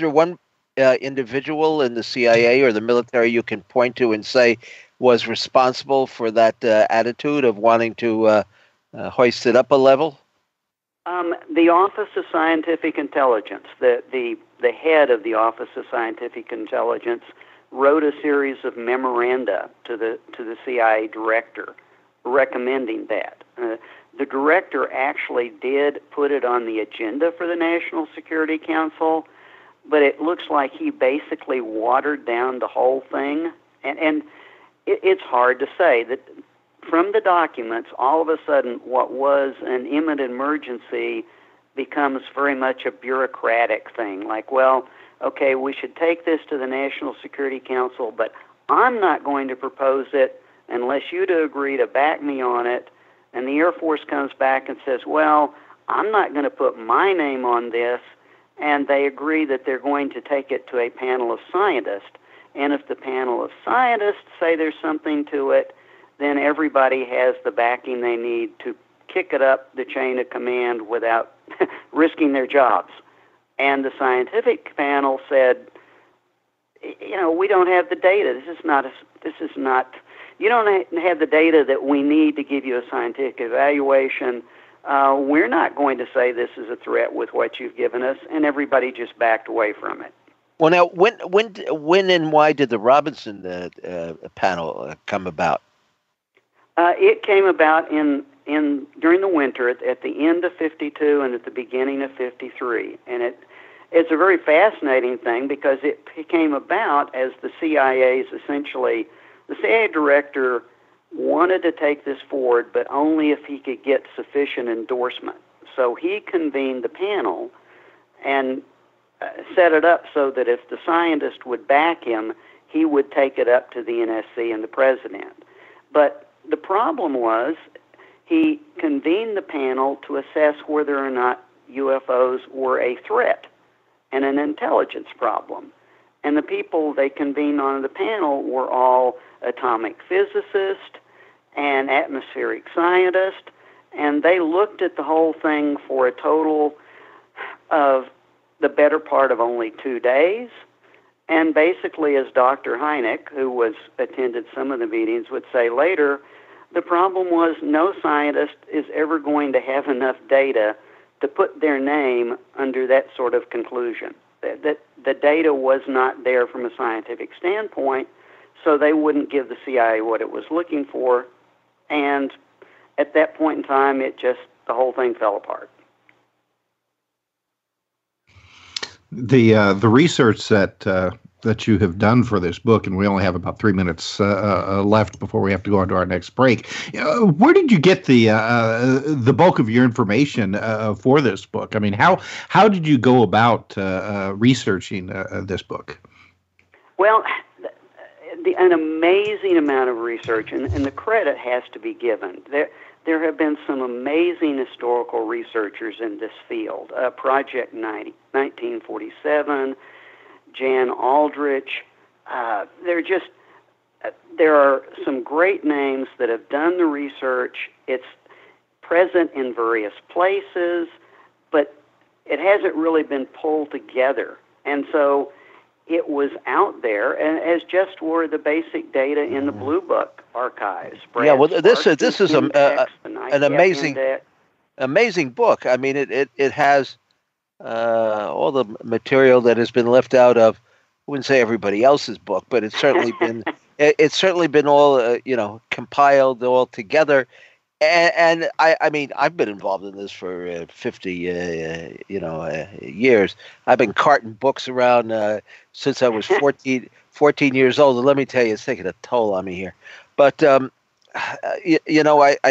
Speaker 2: one individual in the CIA or the military you can point to and say was responsible for that attitude of wanting to hoist it up a level?
Speaker 5: The Office of Scientific Intelligence, the head of the Office of Scientific Intelligence, wrote a series of memoranda to the CIA director recommending that. The director actually did put it on the agenda for the National Security Council, but it looks like he basically watered down the whole thing. And it's hard to say that from the documents, all of a sudden what was an imminent emergency becomes very much a bureaucratic thing. Like, well, okay, we should take this to the National Security Council, but I'm not going to propose it unless you to agree to back me on it. And the Air Force comes back and says, well, I'm not going to put my name on this. And they agree that they're going to take it to a panel of scientists. And if the panel of scientists say there's something to it, then everybody has the backing they need to kick it up the chain of command without risking their jobs. And the scientific panel said, we don't have the data. You don't have the data that we need to give you a scientific evaluation. We're not going to say this is a threat with what you've given us, and everybody just backed away from it.
Speaker 2: Well, now, when and why did the Robinson panel come about?
Speaker 5: It came about during the winter at the end of 52 and at the beginning of 53, and it's a very fascinating thing because it came about as the CIA director wanted to take this forward, but only if he could get sufficient endorsement. So he convened the panel and set it up so that if the scientist would back him, he would take it up to the NSC and the president. But the problem was he convened the panel to assess whether or not UFOs were a threat and an intelligence problem. And the people they convened on the panel were all atomic physicists and atmospheric scientists, and they looked at the whole thing for a total of the better part of only 2 days. And basically, as Dr. Hynek, who attended some of the meetings, would say later, the problem was no scientist is ever going to have enough data to put their name under that sort of conclusion. That the data was not there from a scientific standpoint, so they wouldn't give the CIA what it was looking for. And at that point in time, the whole thing fell apart.
Speaker 3: The research that you have done for this book, and we only have about 3 minutes left before we have to go on to our next break. Where did you get the bulk of your information for this book? I mean, how did you go about researching this book? Well,
Speaker 5: an amazing amount of research, and the credit has to be given. There have been some amazing historical researchers in this field. Project 1947, Jan Aldrich. There are some great names that have done the research. It's present in various places, but it hasn't really been pulled together. And so it was out there, and as just were the basic data in the Blue Book archives.
Speaker 2: Yeah, well, this is
Speaker 5: an
Speaker 2: an amazing book. I mean, it has all the material that has been left out of, I wouldn't say everybody else's book, but it's certainly been all compiled all together. And I mean, I've been involved in this for 50 years. I've been carting books around since I was 14 years old, and let me tell you, it's taking a toll on me here. But I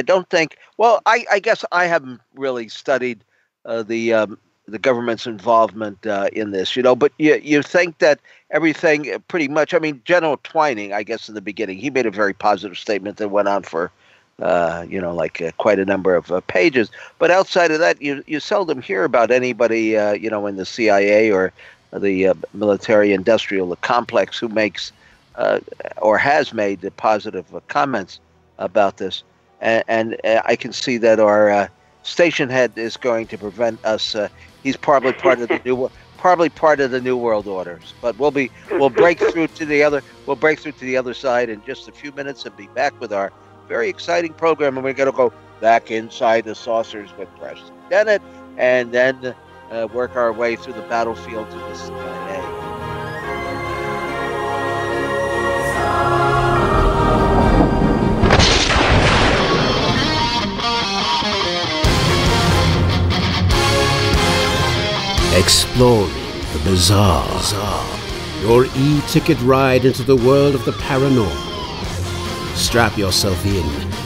Speaker 2: don't think. Well, I guess I haven't really studied the government's involvement in this, but you think that everything pretty much. I mean, General Twining, I guess in the beginning, he made a very positive statement that went on for quite a number of pages. But outside of that, you seldom hear about anybody in the CIA or the military-industrial complex who makes or has made the positive comments about this. And I can see that our station head is going to prevent us. He's probably part of the new world orders. But we'll break through to the other side in just a few minutes and be back with our very exciting program. And we're going to go back inside the saucers with Preston Dennett, and then work our way through the battlefield to the CIA.
Speaker 1: Exploring the bizarre. Your e-ticket ride into the world of the paranormal. Strap yourself in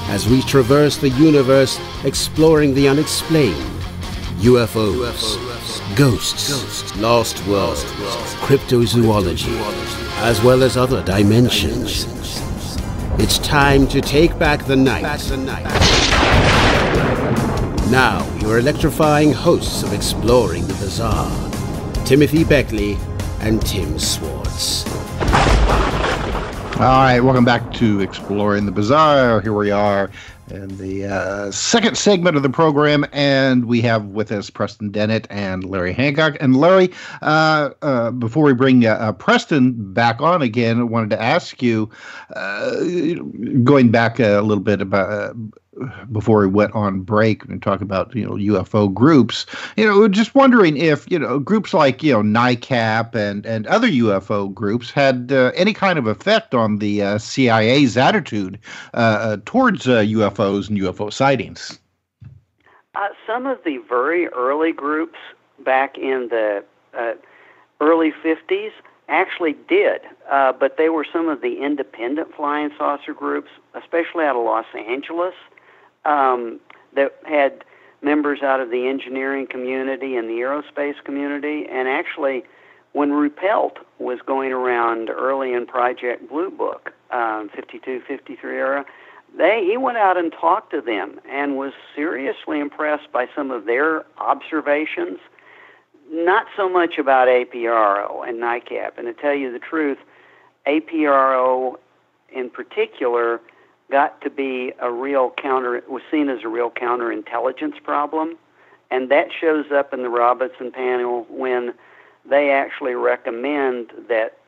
Speaker 1: as we traverse the universe, exploring the unexplained. UFOs, ghosts, lost worlds, cryptozoology, as well as other dimensions. It's time to take back the night. Now, your electrifying hosts of Exploring the Bizarre, Timothy Beckley and Tim Swartz.
Speaker 3: All right, welcome back to Exploring the Bizarre. Here we are in the second segment of the program, and we have with us Preston Dennett and Larry Hancock. And Larry, before we bring Preston back on again, I wanted to ask you, going back a little bit about before we went on break and talk about UFO groups, just wondering if groups like NICAP and other UFO groups had any kind of effect on the CIA's attitude towards UFOs and UFO sightings.
Speaker 5: Some of the very early groups back in the early 50s actually did, but they were some of the independent flying saucer groups, especially out of Los Angeles, that had members out of the engineering community and the aerospace community. And actually, when Ruppelt was going around early in Project Blue Book, 52, 53 era, he went out and talked to them and was seriously impressed by some of their observations, not so much about APRO and NICAP. And to tell you the truth, APRO in particular got to be was seen as a real counterintelligence problem, and that shows up in the Robertson panel when they actually recommend that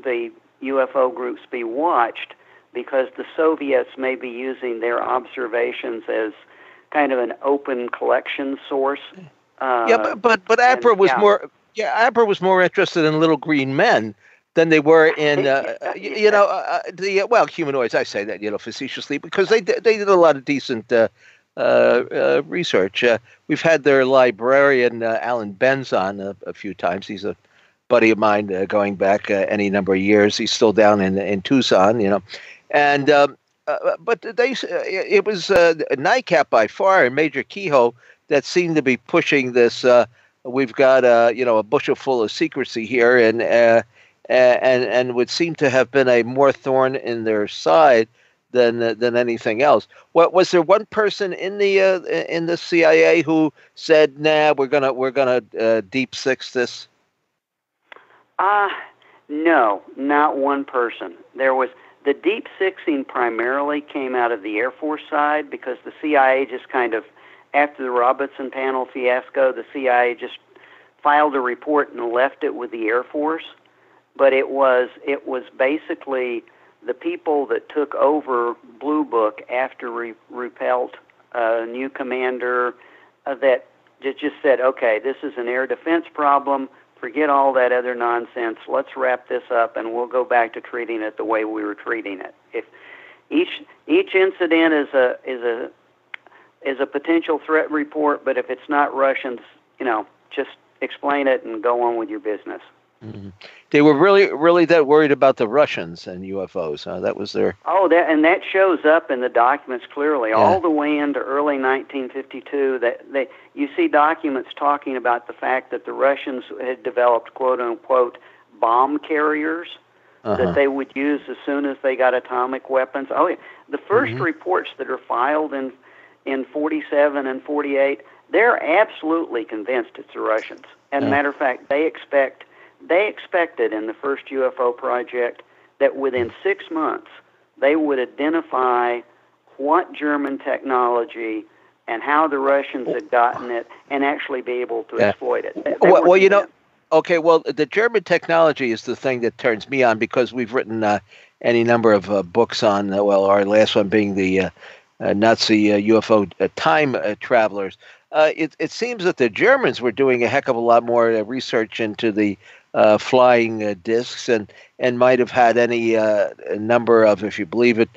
Speaker 5: the UFO groups be watched because the Soviets may be using their observations as kind of an open collection source.
Speaker 2: But APRO was more. Yeah, APRO was more interested in little green men than they were in, humanoids. I say that, facetiously, because they did a lot of decent research. We've had their librarian, Alan Benz, on a few times. He's a buddy of mine going back any number of years. He's still down in Tucson, And but it was NICAP by far and Major Kehoe that seemed to be pushing this. We've got a bushel full of secrecy here, and would seem to have been a more thorn in their side than anything else. Was there one person in the CIA who said, "Nah, we're gonna deep six this"?
Speaker 5: No, not one person. There was the deep sixing primarily came out of the Air Force side because the CIA just kind of, after the Robertson panel fiasco, the CIA just filed a report and left it with the Air Force. but it was basically the people that took over Blue Book after Ruppelt, new commander, that just said, okay, this is an air defense problem. Forget all that other nonsense. Let's wrap this up, and we'll go back to treating it the way we were treating it. If each incident is a potential threat report, but if it's not Russians, just explain it and go on with your business.
Speaker 2: Mm-hmm. They were really that worried about the Russians and UFOs. That was their.
Speaker 5: Oh, that shows up in the documents clearly, all the way into early 1952. That you see documents talking about the fact that the Russians had developed "quote unquote" bomb carriers that they would use as soon as they got atomic weapons. Oh, yeah. The first reports that are filed in 47 and 48, they're absolutely convinced it's the Russians. As a matter of fact, they expected in the first UFO project that within 6 months they would identify what German technology and how the Russians had gotten it and actually be able to exploit it.
Speaker 2: Okay, well, the German technology is the thing that turns me on, because we've written any number of books on, our last one being the Nazi UFO time travelers. It seems that the Germans were doing a heck of a lot more research into the flying discs, and might have had any number of, if you believe it,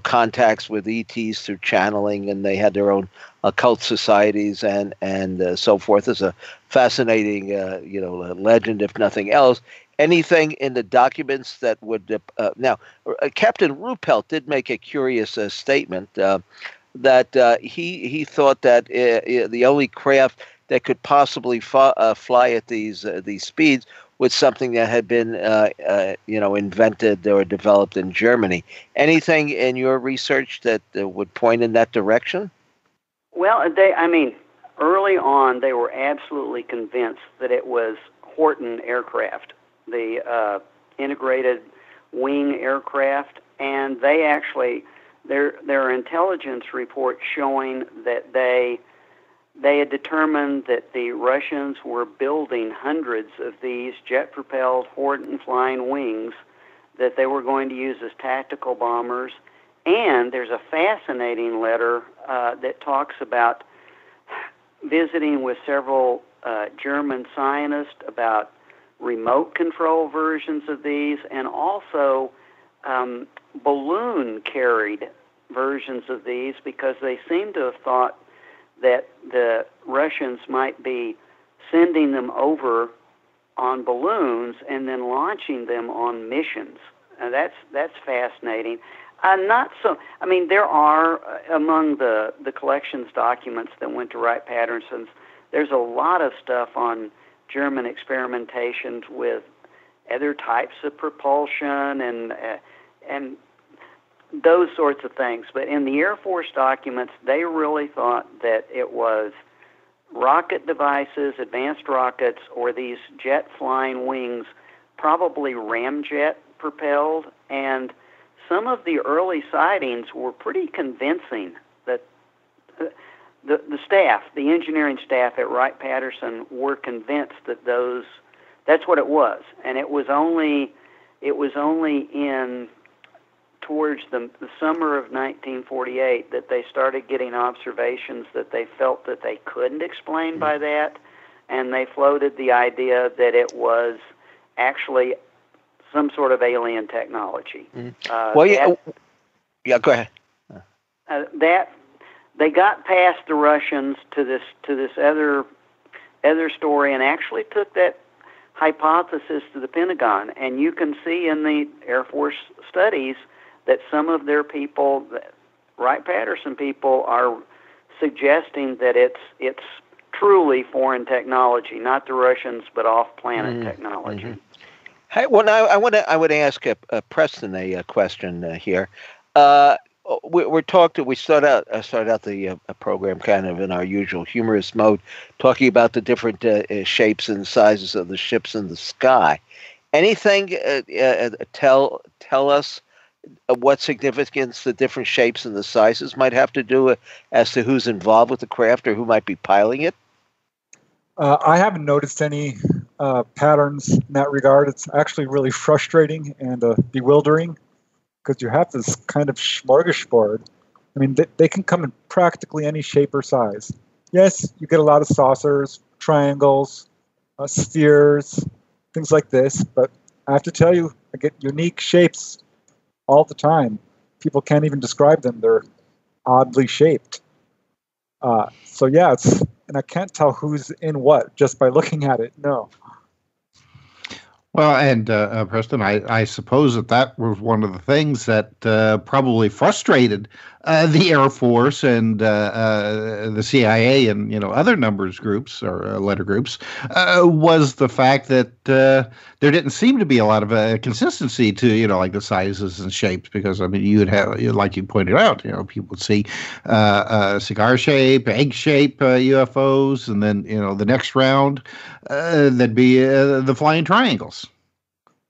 Speaker 2: contacts with ETs through channeling, and they had their own occult societies and so forth. It's a fascinating, legend, if nothing else. Anything in the documents that would now, Captain Ruppelt did make a curious statement that he thought that the only craft that could possibly fly at these speeds was something that had been invented or developed in Germany. Anything in your research that would point in that direction?
Speaker 5: Well, early on they were absolutely convinced that it was Horton aircraft, the integrated wing aircraft, and they actually their intelligence report showing that they had determined that the Russians were building hundreds of these jet-propelled Horton flying wings that they were going to use as tactical bombers. And there's a fascinating letter that talks about visiting with several German scientists about remote control versions of these, and also balloon-carried versions of these, because they seem to have thought that the Russians might be sending them over on balloons and then launching them on missions. That's fascinating. There are, among the collections documents that went to Wright-Patterson, there's a lot of stuff on German experimentations with other types of propulsion and those sorts of things. But in the Air Force documents, they really thought that it was rocket devices, advanced rockets, or these jet flying wings, probably ramjet propelled. And some of the early sightings were pretty convincing that the staff, the engineering staff at Wright-Patterson, were convinced that that's what it was. And it was only in towards the summer of 1948 that they started getting observations that they felt that they couldn't explain by that, and they floated the idea that it was actually some sort of alien technology.
Speaker 2: Go ahead.
Speaker 5: That they got past the Russians to this other story, and actually took that hypothesis to the Pentagon. And you can see in the Air Force studies that some of their people, Wright-Patterson people, are suggesting that it's truly foreign technology, not the Russians, but off-planet technology.
Speaker 2: Mm-hmm. Hey, well, now I would ask Preston a question here. We start out the program kind of in our usual humorous mode, talking about the different shapes and sizes of the ships in the sky. Anything tell us what significance the different shapes and the sizes might have to do as to who's involved with the craft or who might be piloting it?
Speaker 4: I haven't noticed any patterns in that regard. It's actually really frustrating and bewildering because you have this kind of smorgasbord. I mean, they can come in practically any shape or size. Yes, you get a lot of saucers, triangles, spheres, things like this, but I have to tell you, I get unique shapes all the time. People can't even describe them. They're oddly shaped. So yeah, and I can't tell who's in what just by looking at it. No.
Speaker 3: Well, and Preston, I suppose that was one of the things that probably frustrated the Air Force and the CIA and other numbers groups or letter groups was the fact that there didn't seem to be a lot of consistency to like the sizes and shapes, because I mean you would have, like you pointed out, people would see cigar shape, egg shape UFOs, and then the next round that'd be the flying triangles.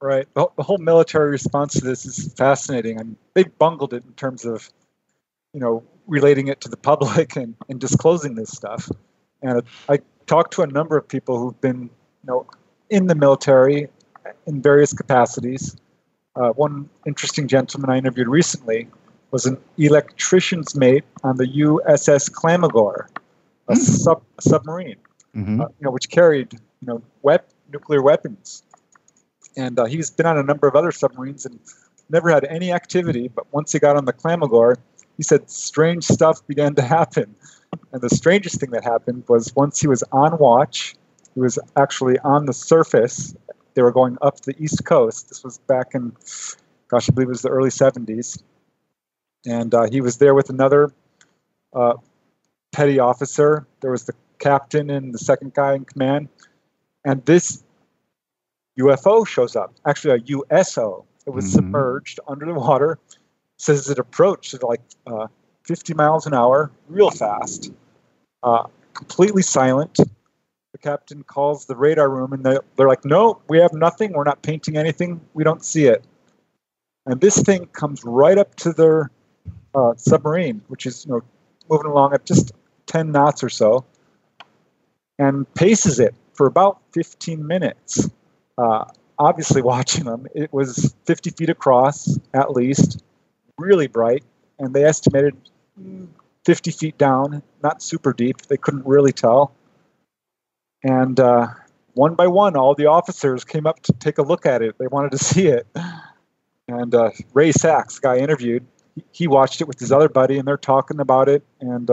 Speaker 4: Right. The whole military response to this is fascinating. I mean, they bungled it in terms of, relating it to the public and disclosing this stuff. And I talked to a number of people who've been, in the military in various capacities. One interesting gentleman I interviewed recently was an electrician's mate on the USS Clamagore, a submarine, which carried, nuclear weapons. And he's been on a number of other submarines and never had any activity. But once he got on the Clamagore, he said strange stuff began to happen. And the strangest thing that happened was once he was on watch, he was actually on the surface. They were going up the East Coast. This was back in, I believe it was the early 70s. And he was there with another petty officer. There was the captain and the second guy in command. And this UFO shows up, actually a USO. It was submerged under the water. Says it approached at like 50 miles an hour, real fast, completely silent. The captain calls the radar room and they're like, no, we have nothing. We're not painting anything. We don't see it. And this thing comes right up to their submarine, which is moving along at just 10 knots or so, and paces it for about 15 minutes. Obviously watching them, it was 50 feet across at least, really bright, and they estimated 50 feet down, not super deep. They couldn't really tell. And one by one, all the officers came up to take a look at it. They wanted to see it. And Ray Sachs, the guy I interviewed, he watched it with his other buddy, and they're talking about it. And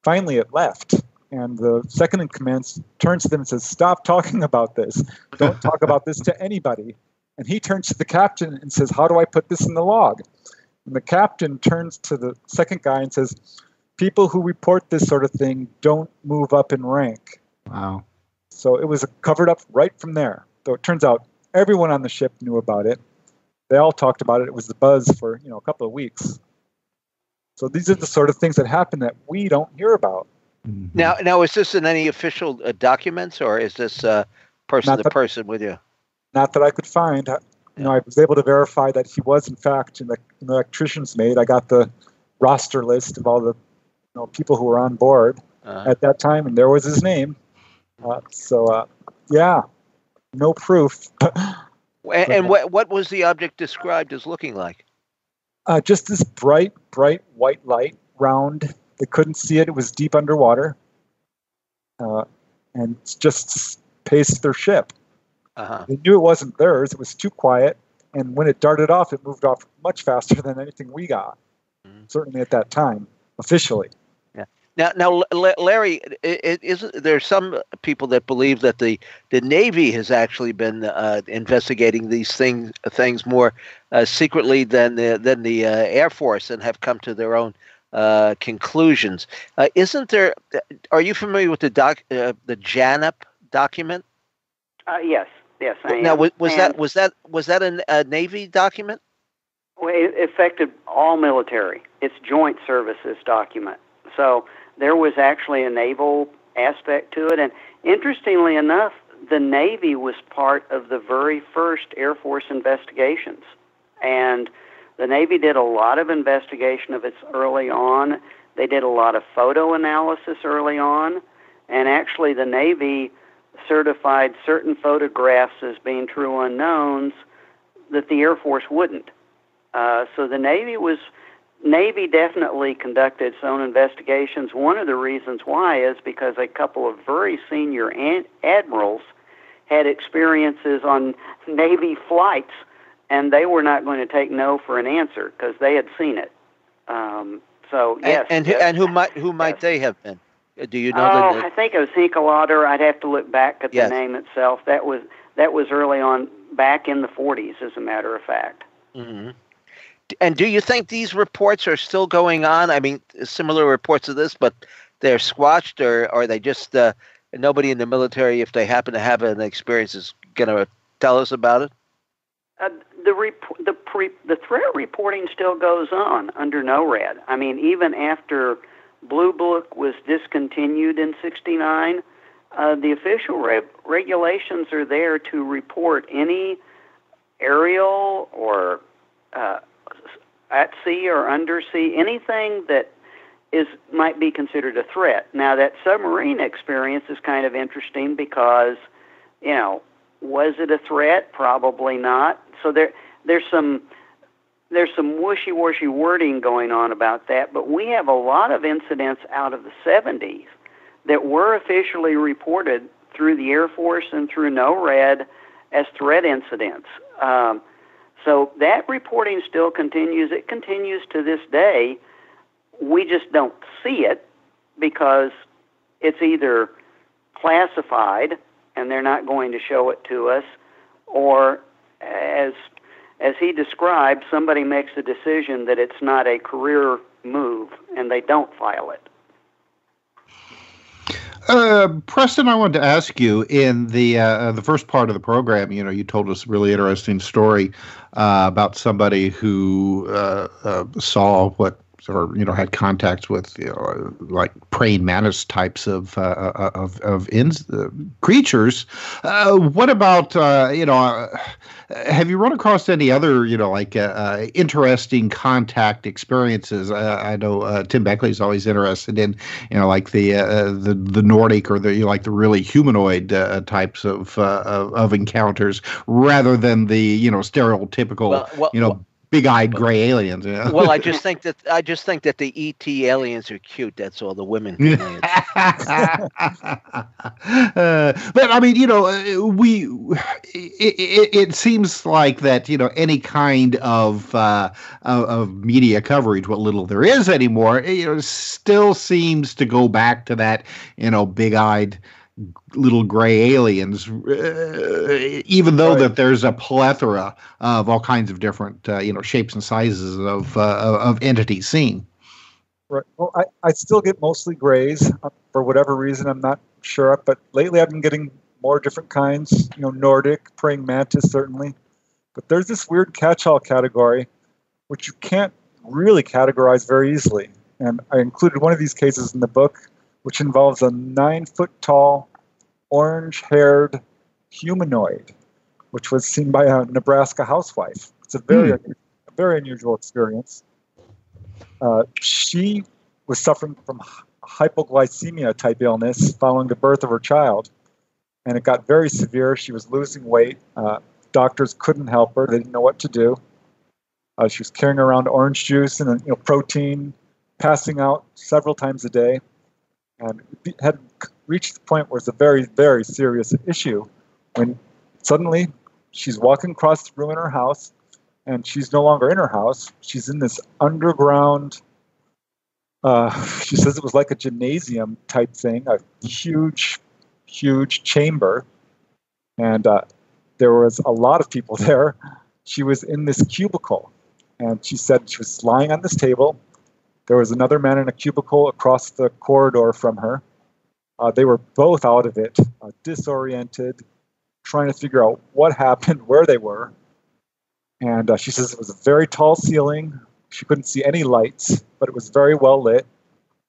Speaker 4: finally it left. And the second in command turns to them and says, stop talking about this. Don't talk about this to anybody. And he turns to the captain and says, how do I put this in the log? And the captain turns to the second guy and says, people who report this sort of thing don't move up in rank.
Speaker 3: Wow.
Speaker 4: So it was covered up right from there. Though it turns out everyone on the ship knew about it. They all talked about it. It was the buzz for a couple of weeks. So these are the sort of things that happen that we don't hear about.
Speaker 2: Now, is this in any official documents, or is this person to person with you?
Speaker 4: Not that I could find. I was able to verify that he was, in fact, an electrician's mate. I got the roster list of all the people who were on board at that time, and there was his name. No proof.
Speaker 2: And what was the object described as looking like?
Speaker 4: Just this bright white light, round. They couldn't see it. It was deep underwater. And just paced their ship. They knew it wasn't theirs. It was too quiet. And when it darted off, it moved off much faster than anything we got, certainly at that time, officially.
Speaker 2: Yeah. Now, Larry, there are some people that believe that the Navy has actually been investigating these things more secretly than the Air Force, and have come to their own conclusions. Isn't there? Are you familiar with the JANAP document?
Speaker 5: Yes, I am.
Speaker 2: Now, was that a Navy document?
Speaker 5: Well, it affected all military. It's joint services document. So there was actually a naval aspect to it, and interestingly enough, the Navy was part of the very first Air Force investigations, and the Navy did a lot of investigation of it early on. They did a lot of photo analysis early on, and actually the Navy certified certain photographs as being true unknowns that the Air Force wouldn't. So the Navy definitely conducted its own investigations. One of the reasons why is because a couple of very senior admirals had experiences on Navy flights, and they were not going to take no for an answer because they had seen it. So yes.
Speaker 2: And who might they have been? Do you know?
Speaker 5: I think it was Hinkelauder. I'd have to look back at the name itself. That was early on, back in the 40s, as a matter of fact.
Speaker 2: Mm-hmm. And do you think these reports are still going on? I mean, similar reports of this, but they're squashed, or are they just nobody in the military, if they happen to have an experience, is going to tell us about it?
Speaker 5: The threat reporting still goes on under NORAD. I mean, even after Blue Book was discontinued in '69, the official regulations are there to report any aerial or at sea or undersea, anything that might be considered a threat. Now, that submarine experience is kind of interesting because, was it a threat? Probably not. So there's some wishy-washy wording going on about that, but we have a lot of incidents out of the 70s that were officially reported through the Air Force and through NORAD as threat incidents. So that reporting still continues. It continues to this day. We just don't see it because it's either classified and they're not going to show it to us, or as he described, somebody makes a decision that it's not a career move and they don't file it.
Speaker 3: Preston, I wanted to ask you, in the first part of the program, you told us a really interesting story about somebody who saw what, or had contacts with, like praying mantis types of creatures. What about have you run across any other interesting contact experiences? I know Tim Beckley is always interested in like the Nordic or the the really humanoid types of encounters rather than the stereotypical big-eyed gray aliens.
Speaker 2: Well, I just think that the ET aliens are cute. That's all. The women aliens.
Speaker 3: But I mean, it seems like that any kind of media coverage, what little there is anymore, still seems to go back to that big-eyed little gray aliens, even though that there's a plethora of all kinds of different shapes and sizes of entities seen.
Speaker 4: Right. Well, I still get mostly grays for whatever reason. I'm not sure, but lately I've been getting more different kinds. Nordic, praying mantis certainly, but there's this weird catch-all category which you can't really categorize very easily. And I included one of these cases in the book, which involves a 9-foot-tall, orange-haired humanoid, which was seen by a Nebraska housewife. It's a very unusual experience. She was suffering from hypoglycemia-type illness following the birth of her child, and it got very severe. She was losing weight. Doctors couldn't help her. They didn't know what to do. She was carrying around orange juice and protein, passing out several times a day. And it had reached the point where it's a very, very serious issue when suddenly she's walking across the room in her house, and she's no longer in her house. She's in this underground, she says it was like a gymnasium type thing, a huge, huge chamber. And there was a lot of people there. She was in this cubicle, and she said she was lying on this table. There was another man in a cubicle across the corridor from her. They were both out of it, disoriented, trying to figure out what happened, where they were. And she says it was a very tall ceiling. She couldn't see any lights, but it was very well lit.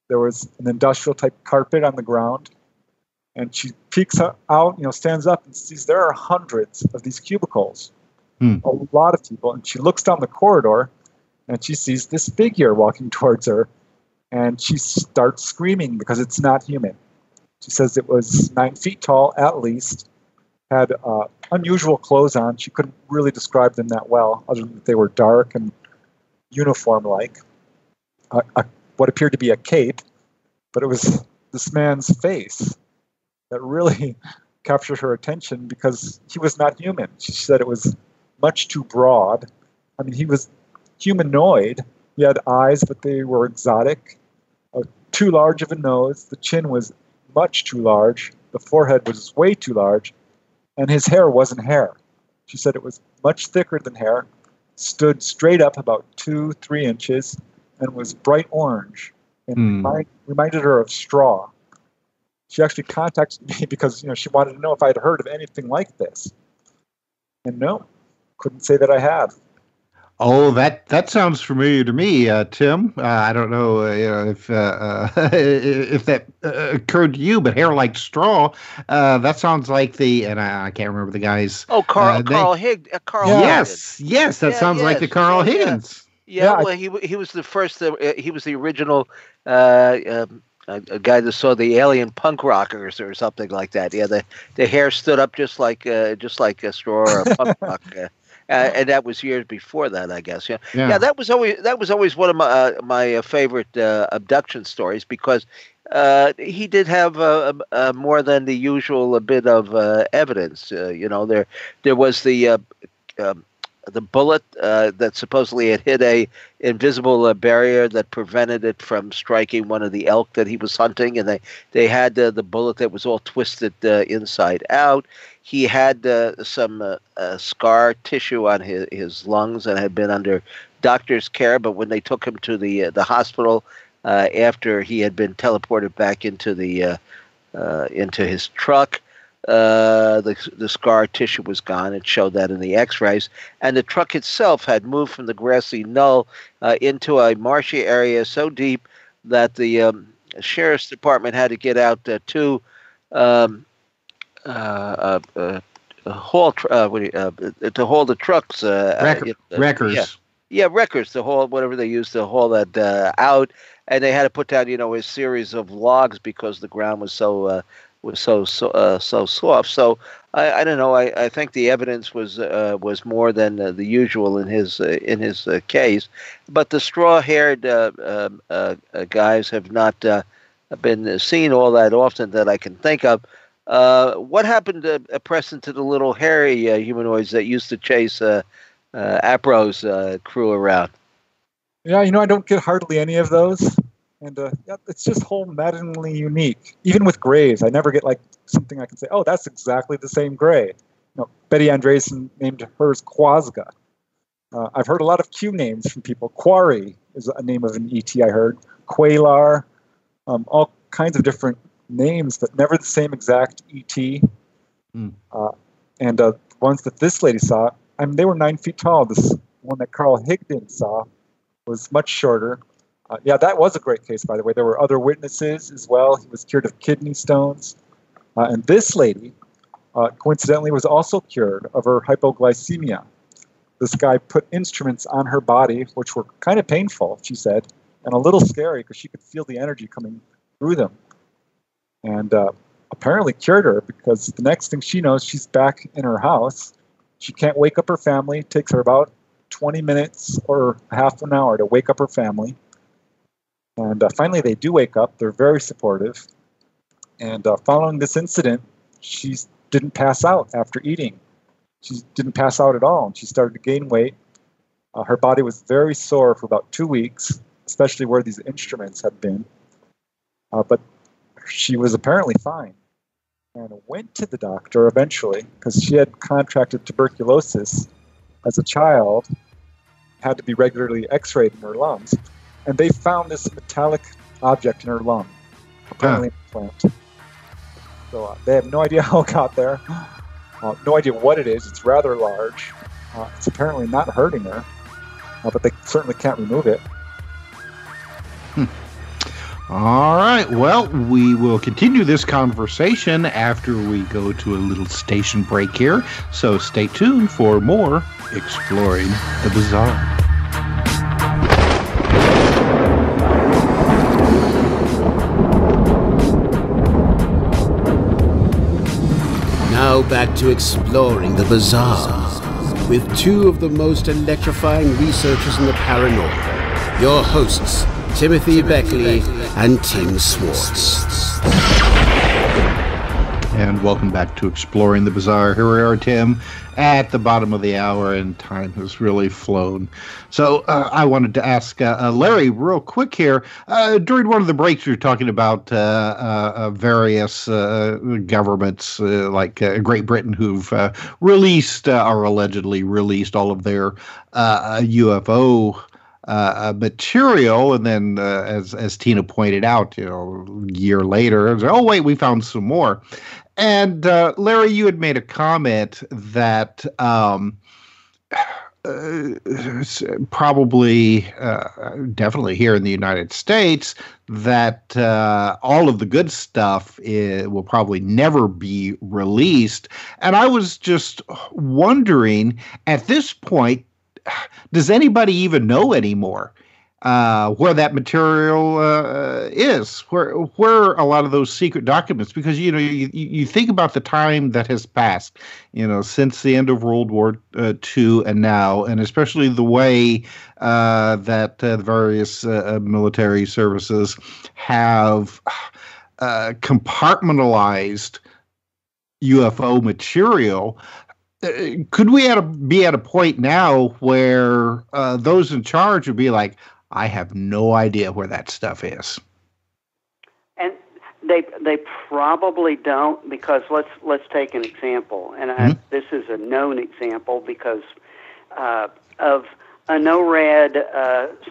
Speaker 4: There was an industrial-type carpet on the ground. And she peeks out, stands up and sees there are hundreds of these cubicles, a lot of people. And she looks down the corridor, and she sees this figure walking towards her, and she starts screaming because it's not human. She says it was 9 feet tall at least, had unusual clothes on. She couldn't really describe them that well, other than that they were dark and uniform-like. What appeared to be a cape, but it was this man's face that really captured her attention because he was not human. She said it was much too broad. I mean, he was humanoid. He had eyes, but they were exotic. Too large of a nose. The chin was much too large. The forehead was way too large. And his hair wasn't hair. She said it was much thicker than hair, stood straight up about 2-3 inches, and was bright orange and reminded her of straw. She actually contacted me because she wanted to know if I had heard of anything like this. And no, couldn't say that I had.
Speaker 3: Oh, that sounds familiar to me, Tim. I don't know, if that occurred to you, but hair like straw. That sounds like and I can't remember the guy's.
Speaker 2: Oh, Carl Higgins.
Speaker 3: Yes, that sounds like the Carl Higgins.
Speaker 2: Yeah, well, he was the first. He was the original a guy that saw the alien punk rockers or something like that. Yeah, the hair stood up just like a straw or a punk rock. And that was years before that, I guess. Yeah. That was always one of my favorite abduction stories because he did have more than the usual bit of evidence. There was the bullet that supposedly had hit a invisible barrier that prevented it from striking one of the elk that he was hunting, and they had the bullet that was all twisted inside out. He had some scar tissue on his lungs and had been under doctor's care, but when they took him to the hospital after he had been teleported back into his truck, the scar tissue was gone. It showed that in the x-rays. And the truck itself had moved from the grassy knoll into a marshy area so deep that the sheriff's department had to get out to haul the trucks.
Speaker 3: Wreckers.
Speaker 2: Wreckers to haul whatever they used to haul that out. And they had to put down, a series of logs because the ground was so soft. So I don't know. I think the evidence was more than the usual in his case. But the straw-haired guys have not been seen all that often that I can think of. What happened, Preston, to the little hairy humanoids that used to chase Apro's crew around?
Speaker 4: Yeah, I don't get hardly any of those. And it's just whole maddeningly unique. Even with grays, I never get like something I can say, oh, that's exactly the same gray. Betty Andreessen named hers Quasga. I've heard a lot of Q names from people. Quarry is a name of an ET I heard. Qualar, all kinds of different names, but never the same exact ET. And the ones that this lady saw, they were 9 feet tall. This one that Carl Higgins saw was much shorter. That was a great case, by the way. There were other witnesses as well. He was cured of kidney stones. And this lady, coincidentally, was also cured of her hypoglycemia. This guy put instruments on her body, which were kind of painful, she said, and a little scary because she could feel the energy coming through them. And apparently cured her because the next thing she knows, she's back in her house. She can't wake up her family. It takes her about 20 minutes or half an hour to wake up her family. And finally, they do wake up. They're very supportive. And following this incident, she didn't pass out after eating. She didn't pass out at all. And she started to gain weight. Her body was very sore for about 2 weeks, especially where these instruments had been. But she was apparently fine and went to the doctor eventually because she had contracted tuberculosis as a child, had to be regularly x-rayed in her lungs. And they found this metallic object in her lung, apparently an implant. So they have no idea how it got there, no idea what it is. It's rather large. It's apparently not hurting her, but they certainly can't remove it.
Speaker 3: All right. Well, we will continue this conversation after we go to a little station break here. So stay tuned for more Exploring the Bizarre.
Speaker 1: Now back to exploring the bizarre with two of the most electrifying researchers in the paranormal. Your hosts, Timothy Beckley and Tim Swartz.
Speaker 3: And welcome back to Exploring the Bizarre. Here we are, Tim, at the bottom of the hour, and time has really flown. So I wanted to ask Larry real quick here. During one of the breaks, you were talking about various governments like Great Britain who've released or allegedly released all of their UFO material, and then as Tina pointed out, a year later, it was, oh wait, we found some more. And Larry, you had made a comment that probably, definitely here in the United States, that all of the good stuff will probably never be released. And I was just wondering, at this point, does anybody even know anymore where that material is, where a lot of those secret documents? Because you think about the time that has passed, since the end of World War II and now, and especially the way that the various military services have compartmentalized UFO material. Could we be at a point now where those in charge would be like, I have no idea where that stuff is? And
Speaker 5: they probably don't, because let's take an example, and this is a known example because of a NORAD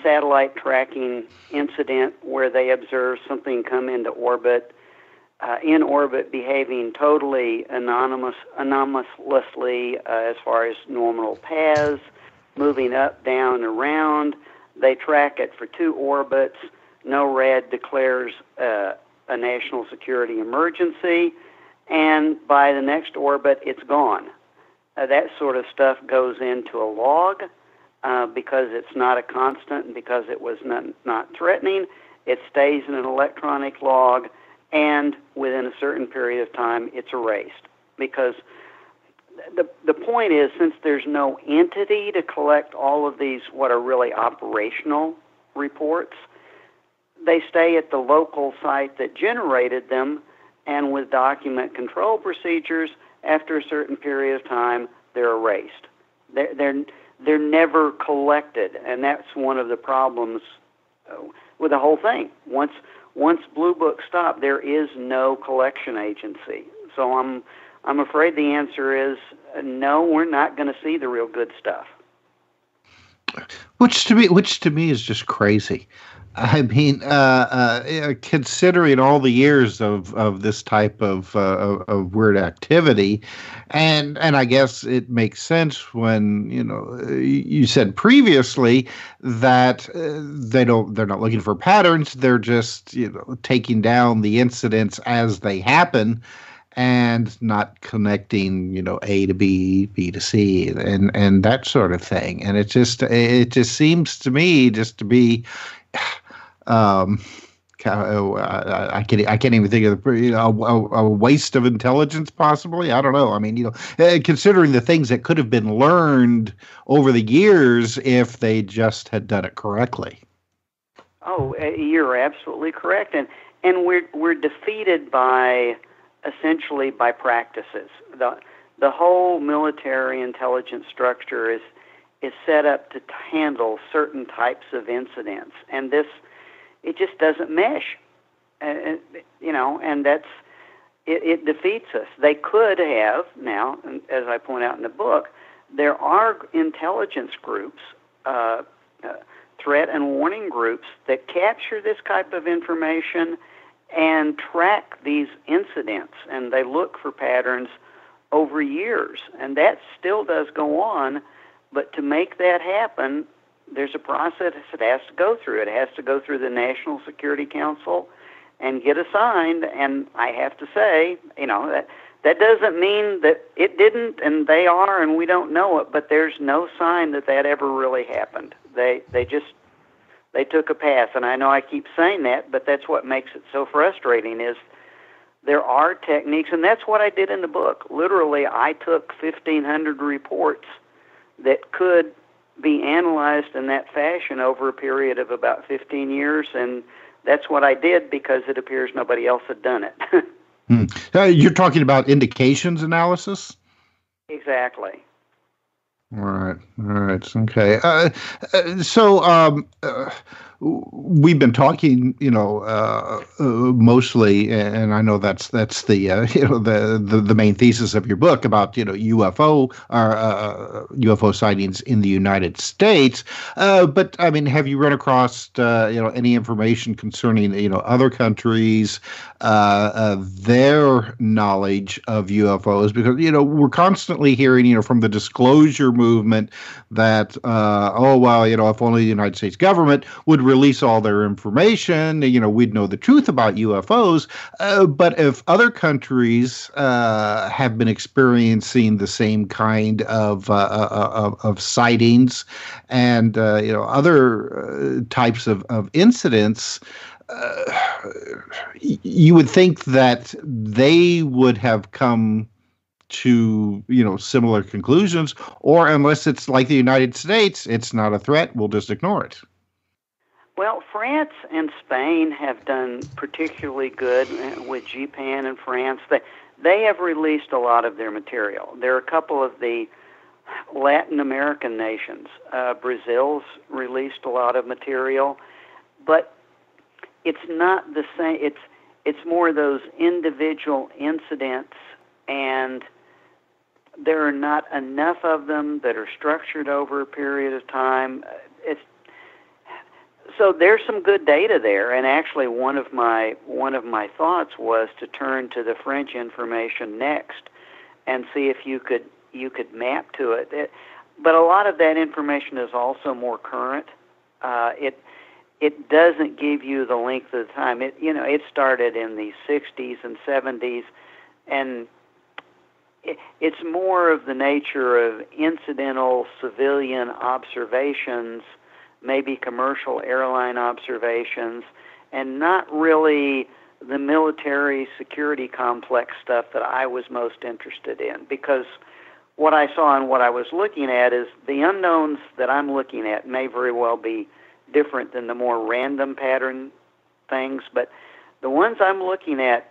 Speaker 5: satellite tracking incident where they observed something come into orbit. In orbit, behaving totally anonymously as far as normal paths, moving up, down, around. They track it for 2 orbits. NORAD declares a national security emergency, and by the next orbit, it's gone. That sort of stuff goes into a log because it's not a constant and because it was not threatening. It stays in an electronic log, and within a certain period of time, it's erased. Because the point is, since there's no entity to collect all of these, what are really operational reports, they stay at the local site that generated them, and with document control procedures, after a certain period of time, they're erased. They're never collected, and that's one of the problems with the whole thing. Once Blue Book stopped, there is no collection agency. So I'm afraid the answer is no. We're not going to see the real good stuff.
Speaker 3: Which to me is just crazy. I mean, considering all the years of this type of weird activity, and I guess it makes sense when you said previously that they're not looking for patterns. They're just taking down the incidents as they happen, and not connecting A to B, B to C, and that sort of thing. And it just seems to me just to be. I can't even think of a waste of intelligence, possibly. I don't know. I mean, considering the things that could have been learned over the years if they just had done it correctly.
Speaker 5: Oh, you're absolutely correct, and we're defeated essentially by practices. The whole military intelligence structure is set up to handle certain types of incidents, and it just doesn't mesh, and it defeats us. They could have now, as I point out in the book, there are intelligence groups, threat and warning groups that capture this type of information and track these incidents, and they look for patterns over years, and that still does go on. But to make that happen, there's a process it has to go through. It has to go through the National Security Council and get assigned. And I have to say, that doesn't mean that it didn't and they are and we don't know it, but there's no sign that ever really happened. They took a pass. And I know I keep saying that, but that's what makes it so frustrating is there are techniques, and that's what I did in the book. Literally, I took 1,500 reports that could be analyzed in that fashion over a period of about 15 years, and that's what I did because it appears nobody else had done it.
Speaker 3: You're talking about indications analysis?
Speaker 5: Exactly.
Speaker 3: All right, okay. We've been talking, mostly, and I know that's the the main thesis of your book about UFO sightings in the United States. But I mean, have you run across any information concerning other countries, their knowledge of UFOs? Because we're constantly hearing from the disclosure movement that if only the United States government would release all their information, we'd know the truth about UFOs. But if other countries have been experiencing the same kind of sightings and other types of incidents, you would think that they would have come to similar conclusions, or unless it's like the United States, it's not a threat, we'll just ignore it.
Speaker 5: Well, France and Spain have done particularly good with Japan and France. They have released a lot of their material. There are a couple of the Latin American nations. Brazil's released a lot of material, but it's not the same. It's more those individual incidents, and there are not enough of them that are structured over a period of time. So there's some good data there, and actually one of my thoughts was to turn to the French information next and see if you could map to it. But a lot of that information is also more current. It doesn't give you the length of the time. It started in the 60s and 70s, and it's more of the nature of incidental civilian observations, maybe commercial airline observations, and not really the military security complex stuff that I was most interested in. Because what I saw and what I was looking at is the unknowns that I'm looking at may very well be different than the more random pattern things, but the ones I'm looking at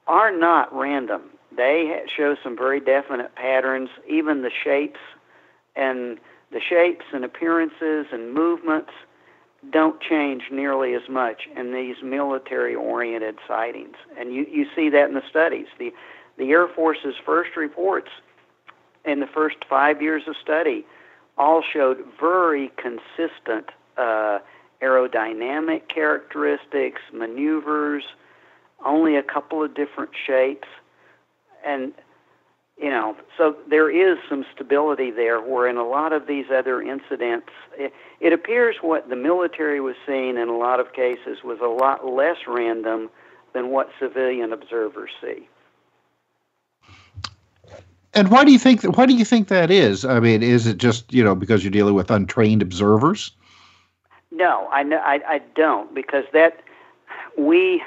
Speaker 5: are not random. They show some very definite patterns, even the shapes and appearances and movements don't change nearly as much in these military-oriented sightings. And you see that in the studies. The Air Force's first reports in the first 5 years of study all showed very consistent aerodynamic characteristics, maneuvers, only a couple of different shapes. And so there is some stability there, where in a lot of these other incidents, it appears what the military was seeing in a lot of cases was a lot less random than what civilian observers see.
Speaker 3: And why do you think that is? I mean, is it just because you're dealing with untrained observers?
Speaker 5: No, I don't, because that we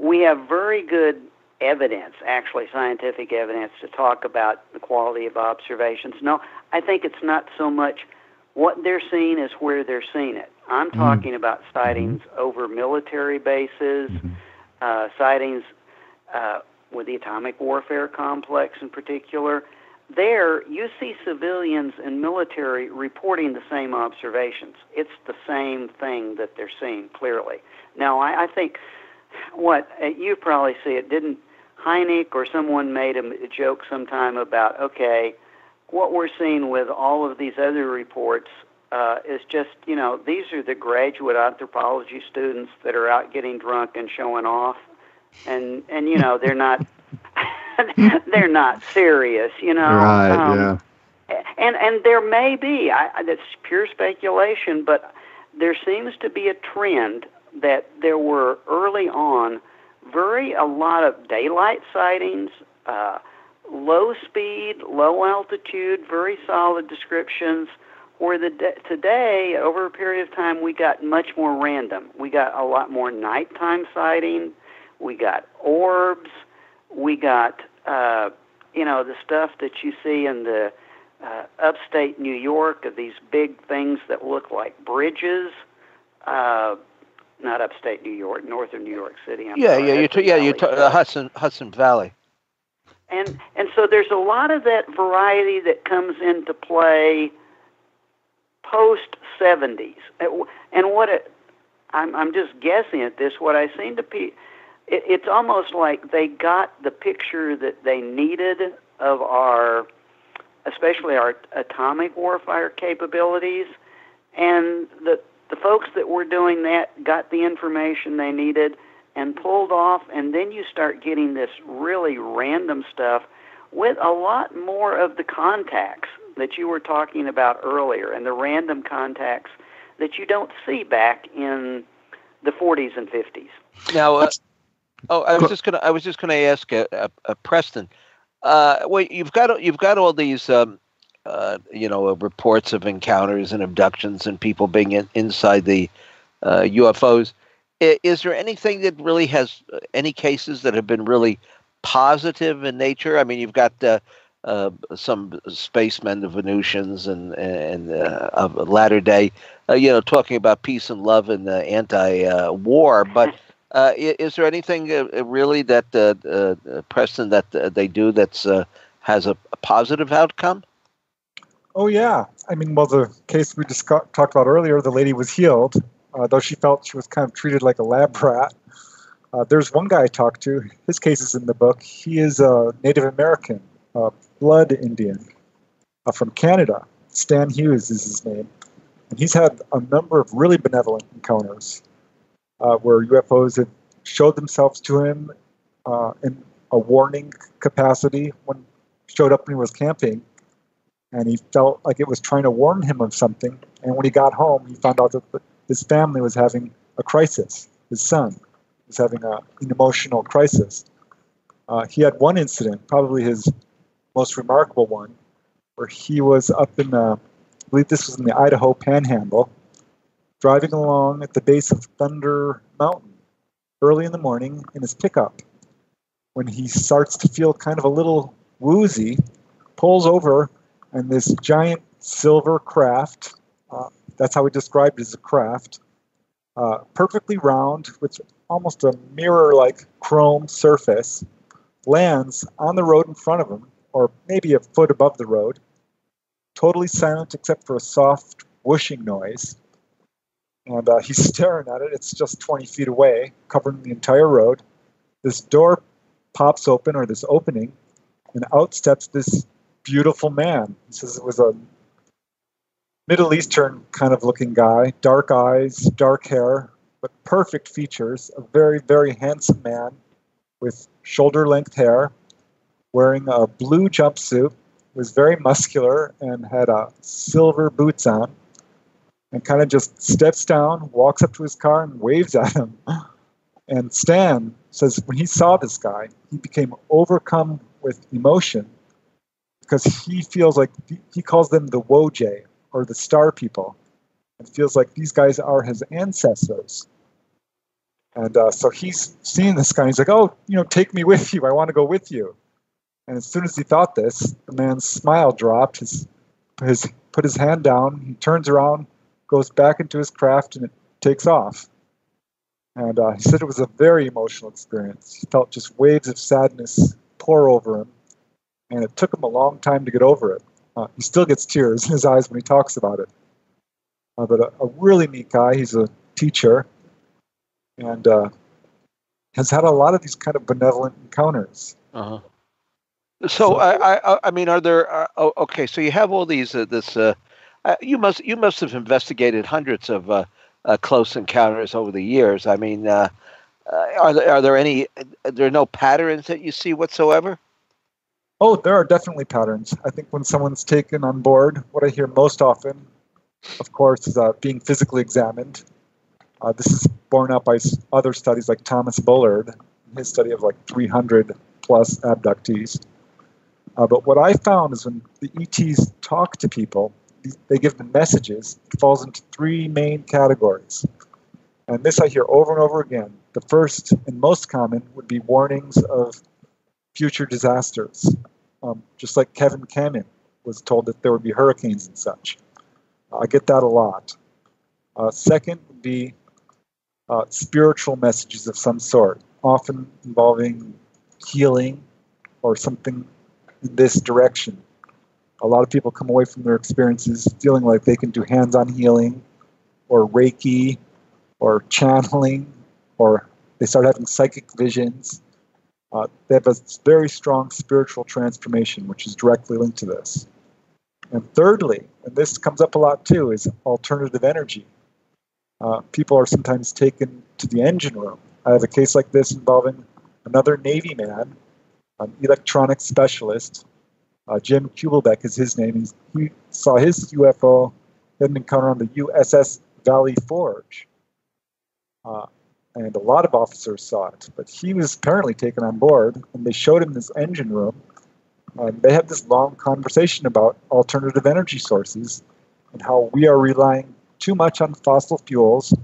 Speaker 5: have very good evidence, actually scientific evidence, to talk about the quality of observations. No, I think it's not so much what they're seeing as where they're seeing it. I'm talking about sightings over military bases, sightings with the atomic warfare complex in particular. There, you see civilians and military reporting the same observations. It's the same thing that they're seeing clearly. Now, I think what you probably see it, didn't Hynek or someone made a joke sometime about, okay, what we're seeing with all of these other reports is just, these are the graduate anthropology students that are out getting drunk and showing off, and they're not they're not serious,
Speaker 3: Right, yeah.
Speaker 5: And there may be, that's pure speculation, but there seems to be a trend that there were early on a lot of daylight sightings, low speed, low altitude, very solid descriptions, where today, over a period of time, we got much more random. We got a lot more nighttime sighting. we got orbs, we got, the stuff that you see in the upstate New York of these big things that look like bridges. Not upstate New York, northern New York City.
Speaker 2: Hudson Valley.
Speaker 5: And so there's a lot of that variety that comes into play post 70s. And I'm just guessing at this. What I seem to be, it's almost like they got the picture that they needed of especially our atomic warfare capabilities, and the folks that were doing that got the information they needed and pulled off, and then you start getting this really random stuff with a lot more of the contacts that you were talking about earlier, and the random contacts that you don't see back in the 40s and 50s.
Speaker 2: Now, I was just gonna ask Preston. Well, you've got all these reports of encounters and abductions and people being inside the UFOs. Is there anything that really has any cases that have been really positive in nature? I mean, you've got some spacemen, the Venusians, and of latter day, talking about peace and love and anti-war. But is there anything really that Preston that they do that's has a positive outcome?
Speaker 4: Oh yeah, I mean, well, the case we just talked about earlier, the lady was healed, though she felt she was kind of treated like a lab rat. There's one guy I talked to. His case is in the book. He is a Native American, blood Indian, from Canada. Stan Hughes is his name, and he's had a number of really benevolent encounters where UFOs have showed themselves to him in a warning capacity when showed up when he was camping, and he felt like it was trying to warn him of something. And when he got home, he found out that his family was having a crisis. His son was having an emotional crisis. He had one incident, probably his most remarkable one, where he was up in, I believe this was in the Idaho Panhandle, driving along at the base of Thunder Mountain early in the morning in his pickup. When he starts to feel kind of a little woozy, pulls over, and this giant silver craft, that's how he described it as a craft, perfectly round with almost a mirror-like chrome surface, lands on the road in front of him, or maybe a foot above the road, totally silent except for a soft whooshing noise. And he's staring at it. It's just 20 feet away, covering the entire road. This door pops open, or this opening, and out steps this beautiful man. He says it was a Middle Eastern kind of looking guy, dark eyes, dark hair, but perfect features, a very, very handsome man with shoulder-length hair, wearing a blue jumpsuit, was very muscular and had silver boots on, and kind of just steps down, walks up to his car and waves at him. And Stan says when he saw this guy, he became overcome with emotion because he feels like, he calls them the Wojay, or the star people, and feels like these guys are his ancestors. And so he's seeing this guy, and he's like, oh, take me with you. I want to go with you. And as soon as he thought this, the man's smile dropped, put his hand down, he turns around, goes back into his craft, and it takes off. And he said it was a very emotional experience. He felt just waves of sadness pour over him, and it took him a long time to get over it. He still gets tears in his eyes when he talks about it. But a really neat guy. He's a teacher, and has had a lot of these kind of benevolent encounters.
Speaker 2: Uh-huh. So I mean, are there? Okay, so you have all these. You must have investigated hundreds of close encounters over the years. I mean, are there any? Are there no patterns that you see whatsoever?
Speaker 4: Oh, there are definitely patterns. I think when someone's taken on board, what I hear most often, of course, is being physically examined. This is borne out by other studies like Thomas Bullard, his study of like 300 plus abductees. But what I found is when the ETs talk to people, they give them messages. It falls into three main categories. And this I hear over and over again. The first and most common would be warnings of future disasters, just like Kevin Cannon was told that there would be hurricanes and such. I get that a lot. Second would be spiritual messages of some sort, often involving healing or something in this direction. A lot of people come away from their experiences feeling like they can do hands-on healing or Reiki or channeling, or they start having psychic visions. They have a very strong spiritual transformation, which is directly linked to this. And thirdly, and this comes up a lot too, is alternative energy. People are sometimes taken to the engine room. I have a case like this involving another Navy man, an electronics specialist. Jim Kubelbeck is his name. He saw his UFO, had an encounter on the USS Valley Forge. And a lot of officers saw it, but he was apparently taken on board, and they showed him this engine room. They had this long conversation about alternative energy sources and how we are relying too much on fossil fuels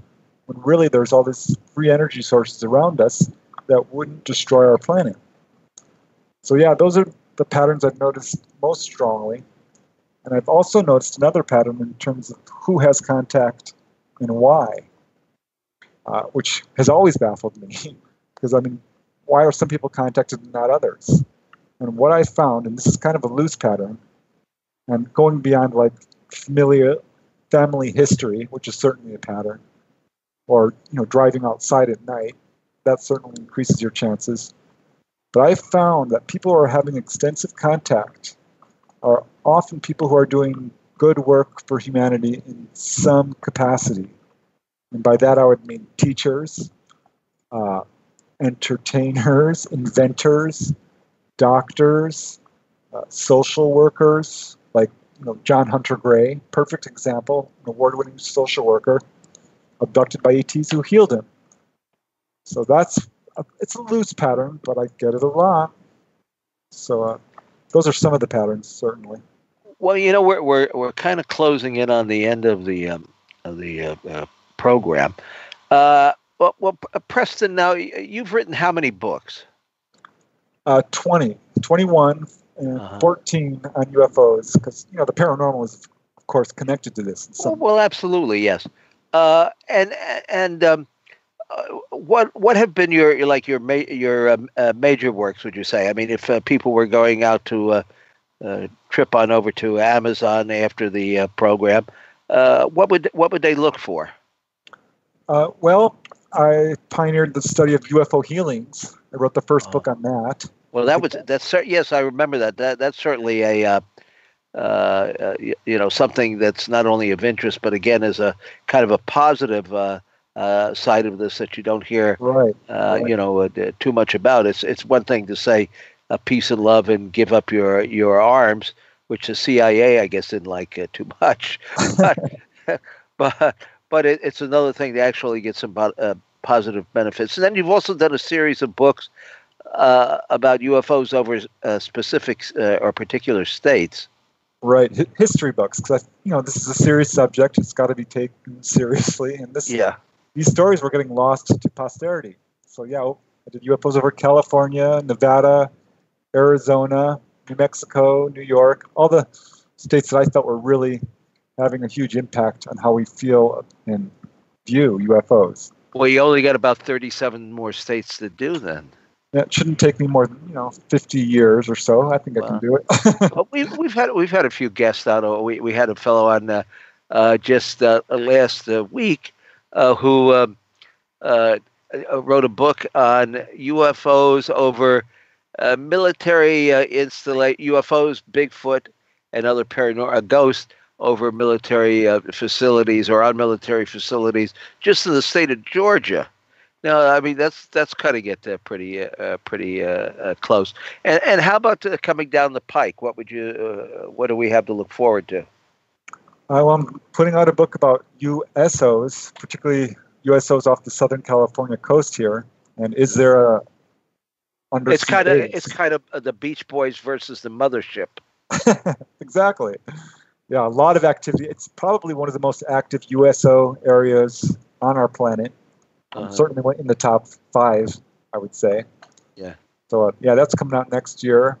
Speaker 4: when really there's all these free energy sources around us that wouldn't destroy our planet. So yeah, those are the patterns I've noticed most strongly. And I've also noticed another pattern in terms of who has contact and why, which has always baffled me. Because, I mean, why are some people contacted and not others? And what I found, and this is kind of a loose pattern, and going beyond like family history, which is certainly a pattern, or driving outside at night, that certainly increases your chances. But I found that people who are having extensive contact are often people who are doing good work for humanity in some capacity. And by that I would mean teachers, entertainers, inventors, doctors, social workers, like John Hunter Gray, perfect example, an award-winning social worker, abducted by ETs who healed him. So it's a loose pattern, but I get it a lot. So those are some of the patterns, certainly.
Speaker 2: Well, we're kind of closing in on the end of the program. Well, Preston, now you've written how many books?
Speaker 4: 21 and 14 on UFOs, because the paranormal is, of course, connected to this.
Speaker 2: Well, absolutely, yes. What have been your major works? Would you say? I mean, if people were going out to trip on over to Amazon after the program, what would they look for?
Speaker 4: Well, I pioneered the study of UFO healings. I wrote the first book on that.
Speaker 2: Well, yes, I remember that. That's certainly a something that's not only of interest, but again is a kind of a positive side of this that you don't hear, too much about. It's one thing to say peace and love and give up your arms, which the CIA, I guess, didn't like too much, but it's another thing to actually get some positive benefits. And then you've also done a series of books about UFOs over specific or particular states.
Speaker 4: Right, history books, because this is a serious subject. It's got to be taken seriously, and these stories were getting lost to posterity. So I did UFOs over California, Nevada, Arizona, New Mexico, New York, all the states that I felt were really having a huge impact on how we feel and view UFOs.
Speaker 2: Well, you only got about 37 more states to do then.
Speaker 4: It shouldn't take me more than 50 years or so. I think I can do it.
Speaker 2: Well, we've had a few guests out. We had a fellow on just last week who wrote a book on UFOs over military UFOs, Bigfoot, and other paranormal ghosts over military facilities or on military facilities just in the state of Georgia. No, I mean that's cutting it pretty close. And how about coming down the pike? What do we have to look forward to?
Speaker 4: Well, I'm putting out a book about USOs, particularly USOs off the Southern California coast here. And is there a undersea base?
Speaker 2: It's kind of the Beach Boys versus the mothership.
Speaker 4: Exactly. Yeah, a lot of activity. It's probably one of the most active USO areas on our planet. Certainly in the top 5, I would say.
Speaker 2: Yeah.
Speaker 4: So, that's coming out next year.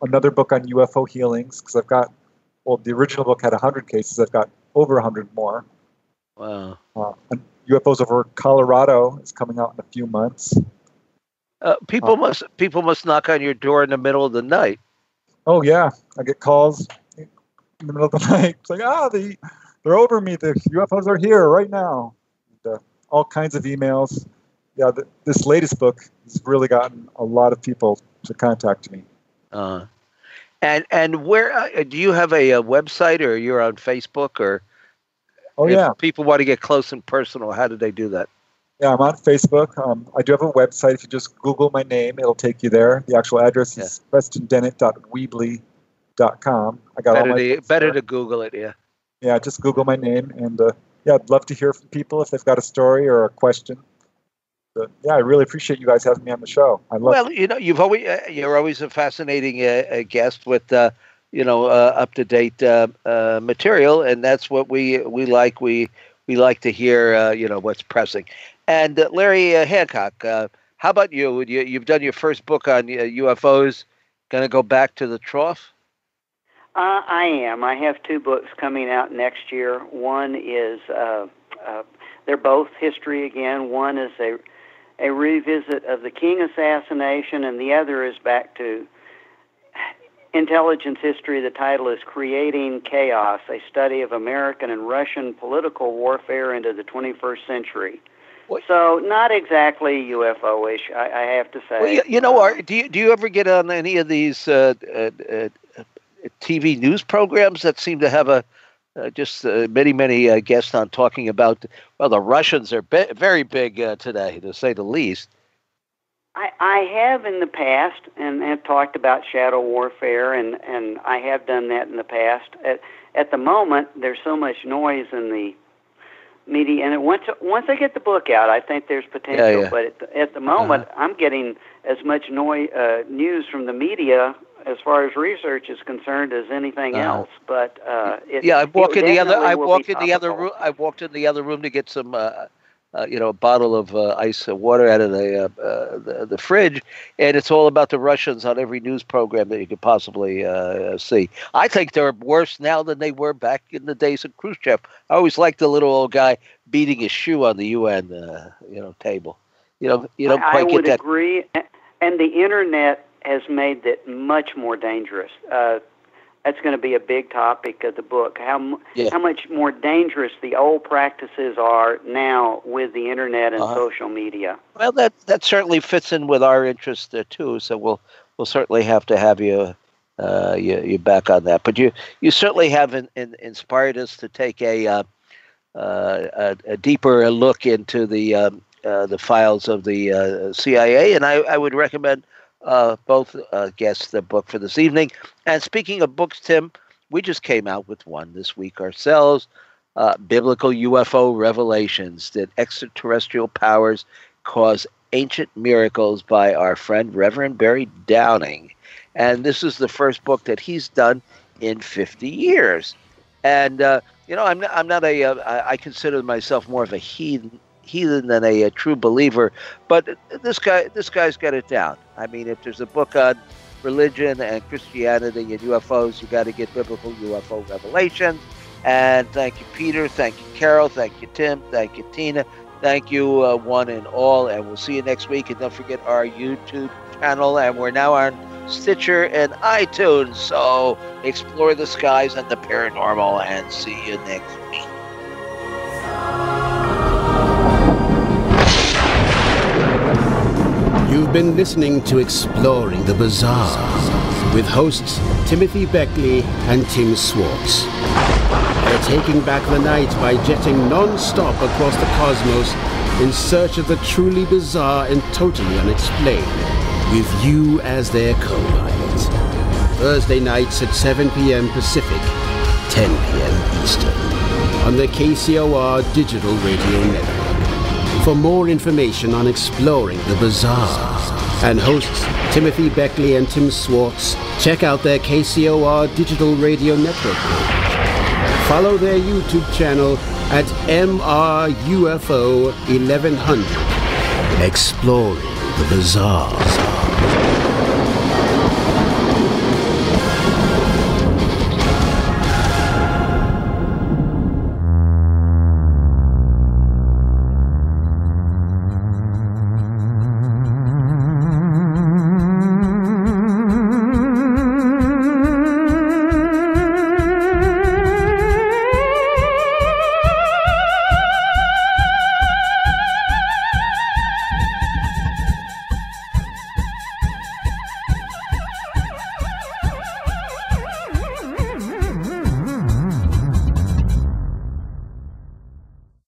Speaker 4: Another book on UFO healings, because I've got, the original book had 100 cases. I've got over 100 more.
Speaker 2: Wow.
Speaker 4: UFOs over Colorado is coming out in a few months.
Speaker 2: People must knock on your door in the middle of the night.
Speaker 4: Oh, yeah. I get calls in the middle of the night. It's like, they're over me. The UFOs are here right now. And, all kinds of emails. Yeah, this latest book has really gotten a lot of people to contact me.
Speaker 2: And where do you have a website, or you're on Facebook, or?
Speaker 4: Oh, yeah.
Speaker 2: If people want to get close and personal, how do they do that?
Speaker 4: Yeah, I'm on Facebook. I do have a website. If you just Google my name, it'll take you there. The actual address is PrestonDennett.weebly.com. I got
Speaker 2: better to Google it, yeah.
Speaker 4: Yeah, just Google my name, and I'd love to hear from people if they've got a story or a question. But, I really appreciate you guys having me on the show.
Speaker 2: You're always a fascinating guest with up to date material, and that's what we like. We like to hear what's pressing. And Larry Hancock, how about you? You've done your first book on UFOs. Going to go back to the trough?
Speaker 5: I am. I have 2 books coming out next year. One is they're both history again. One is a revisit of the King assassination, and the other is back to intelligence history. The title is Creating Chaos, a study of American and Russian political warfare into the 21st century. What? So not exactly UFO-ish, I have to say.
Speaker 2: Well, do you ever get on any of these TV news programs that seem to have many guests on talking about, the Russians are very big today, to say the least.
Speaker 5: I have in the past, and have talked about shadow warfare, and I have done that in the past. At the moment, there's so much noise in the media, and once I get the book out, I think there's potential. Yeah. But at the moment, I'm getting as much news from the media as far as research is concerned as anything else. But
Speaker 2: I walked in the other room to get some. A bottle of ice water out of the fridge, and it's all about the Russians on every news program that you could possibly see. I think they're worse now than they were back in the days of Khrushchev. I always liked the little old guy beating his shoe on the UN table. You don't quite get that. I would
Speaker 5: agree, and the internet has made it much more dangerous. That's going to be a big topic of the book. How much more dangerous the old practices are now with the internet and social media.
Speaker 2: Well, that certainly fits in with our interest too. So we'll certainly have to have you back on that. But you certainly have inspired us to take a deeper look into the files of the CIA, and I would recommend both guests the book for this evening. And speaking of books, Tim, we just came out with one this week ourselves, Biblical UFO Revelations, Did Extraterrestrial Powers Cause Ancient Miracles, by our friend Reverend Barry Downing. And this is the first book that he's done in 50 years. And, I'm not I consider myself more of a heathen than a true believer, but this guy's got it down. I mean, if there's a book on religion and Christianity and UFOs, you got to get Biblical UFO Revelations. And thank you, Peter. Thank you, Carol. Thank you, Tim. Thank you, Tina. Thank you, one and all. And we'll see you next week. And don't forget our YouTube channel. And we're now on Stitcher and iTunes. So explore the skies and the paranormal. And see you next week.
Speaker 1: You've been listening to Exploring the Bizarre with hosts Timothy Beckley and Tim Swartz. They're taking back the night by jetting non-stop across the cosmos in search of the truly bizarre and totally unexplained, with you as their co-pilot. Thursday nights at 7 p.m. Pacific, 10 p.m. Eastern, on the KCOR Digital Radio Network. For more information on Exploring the Bizarre and hosts Timothy Beckley and Tim Swartz, check out their KCOR Digital Radio Network page. Follow their YouTube channel at MRUFO 1100, exploring the bizarre.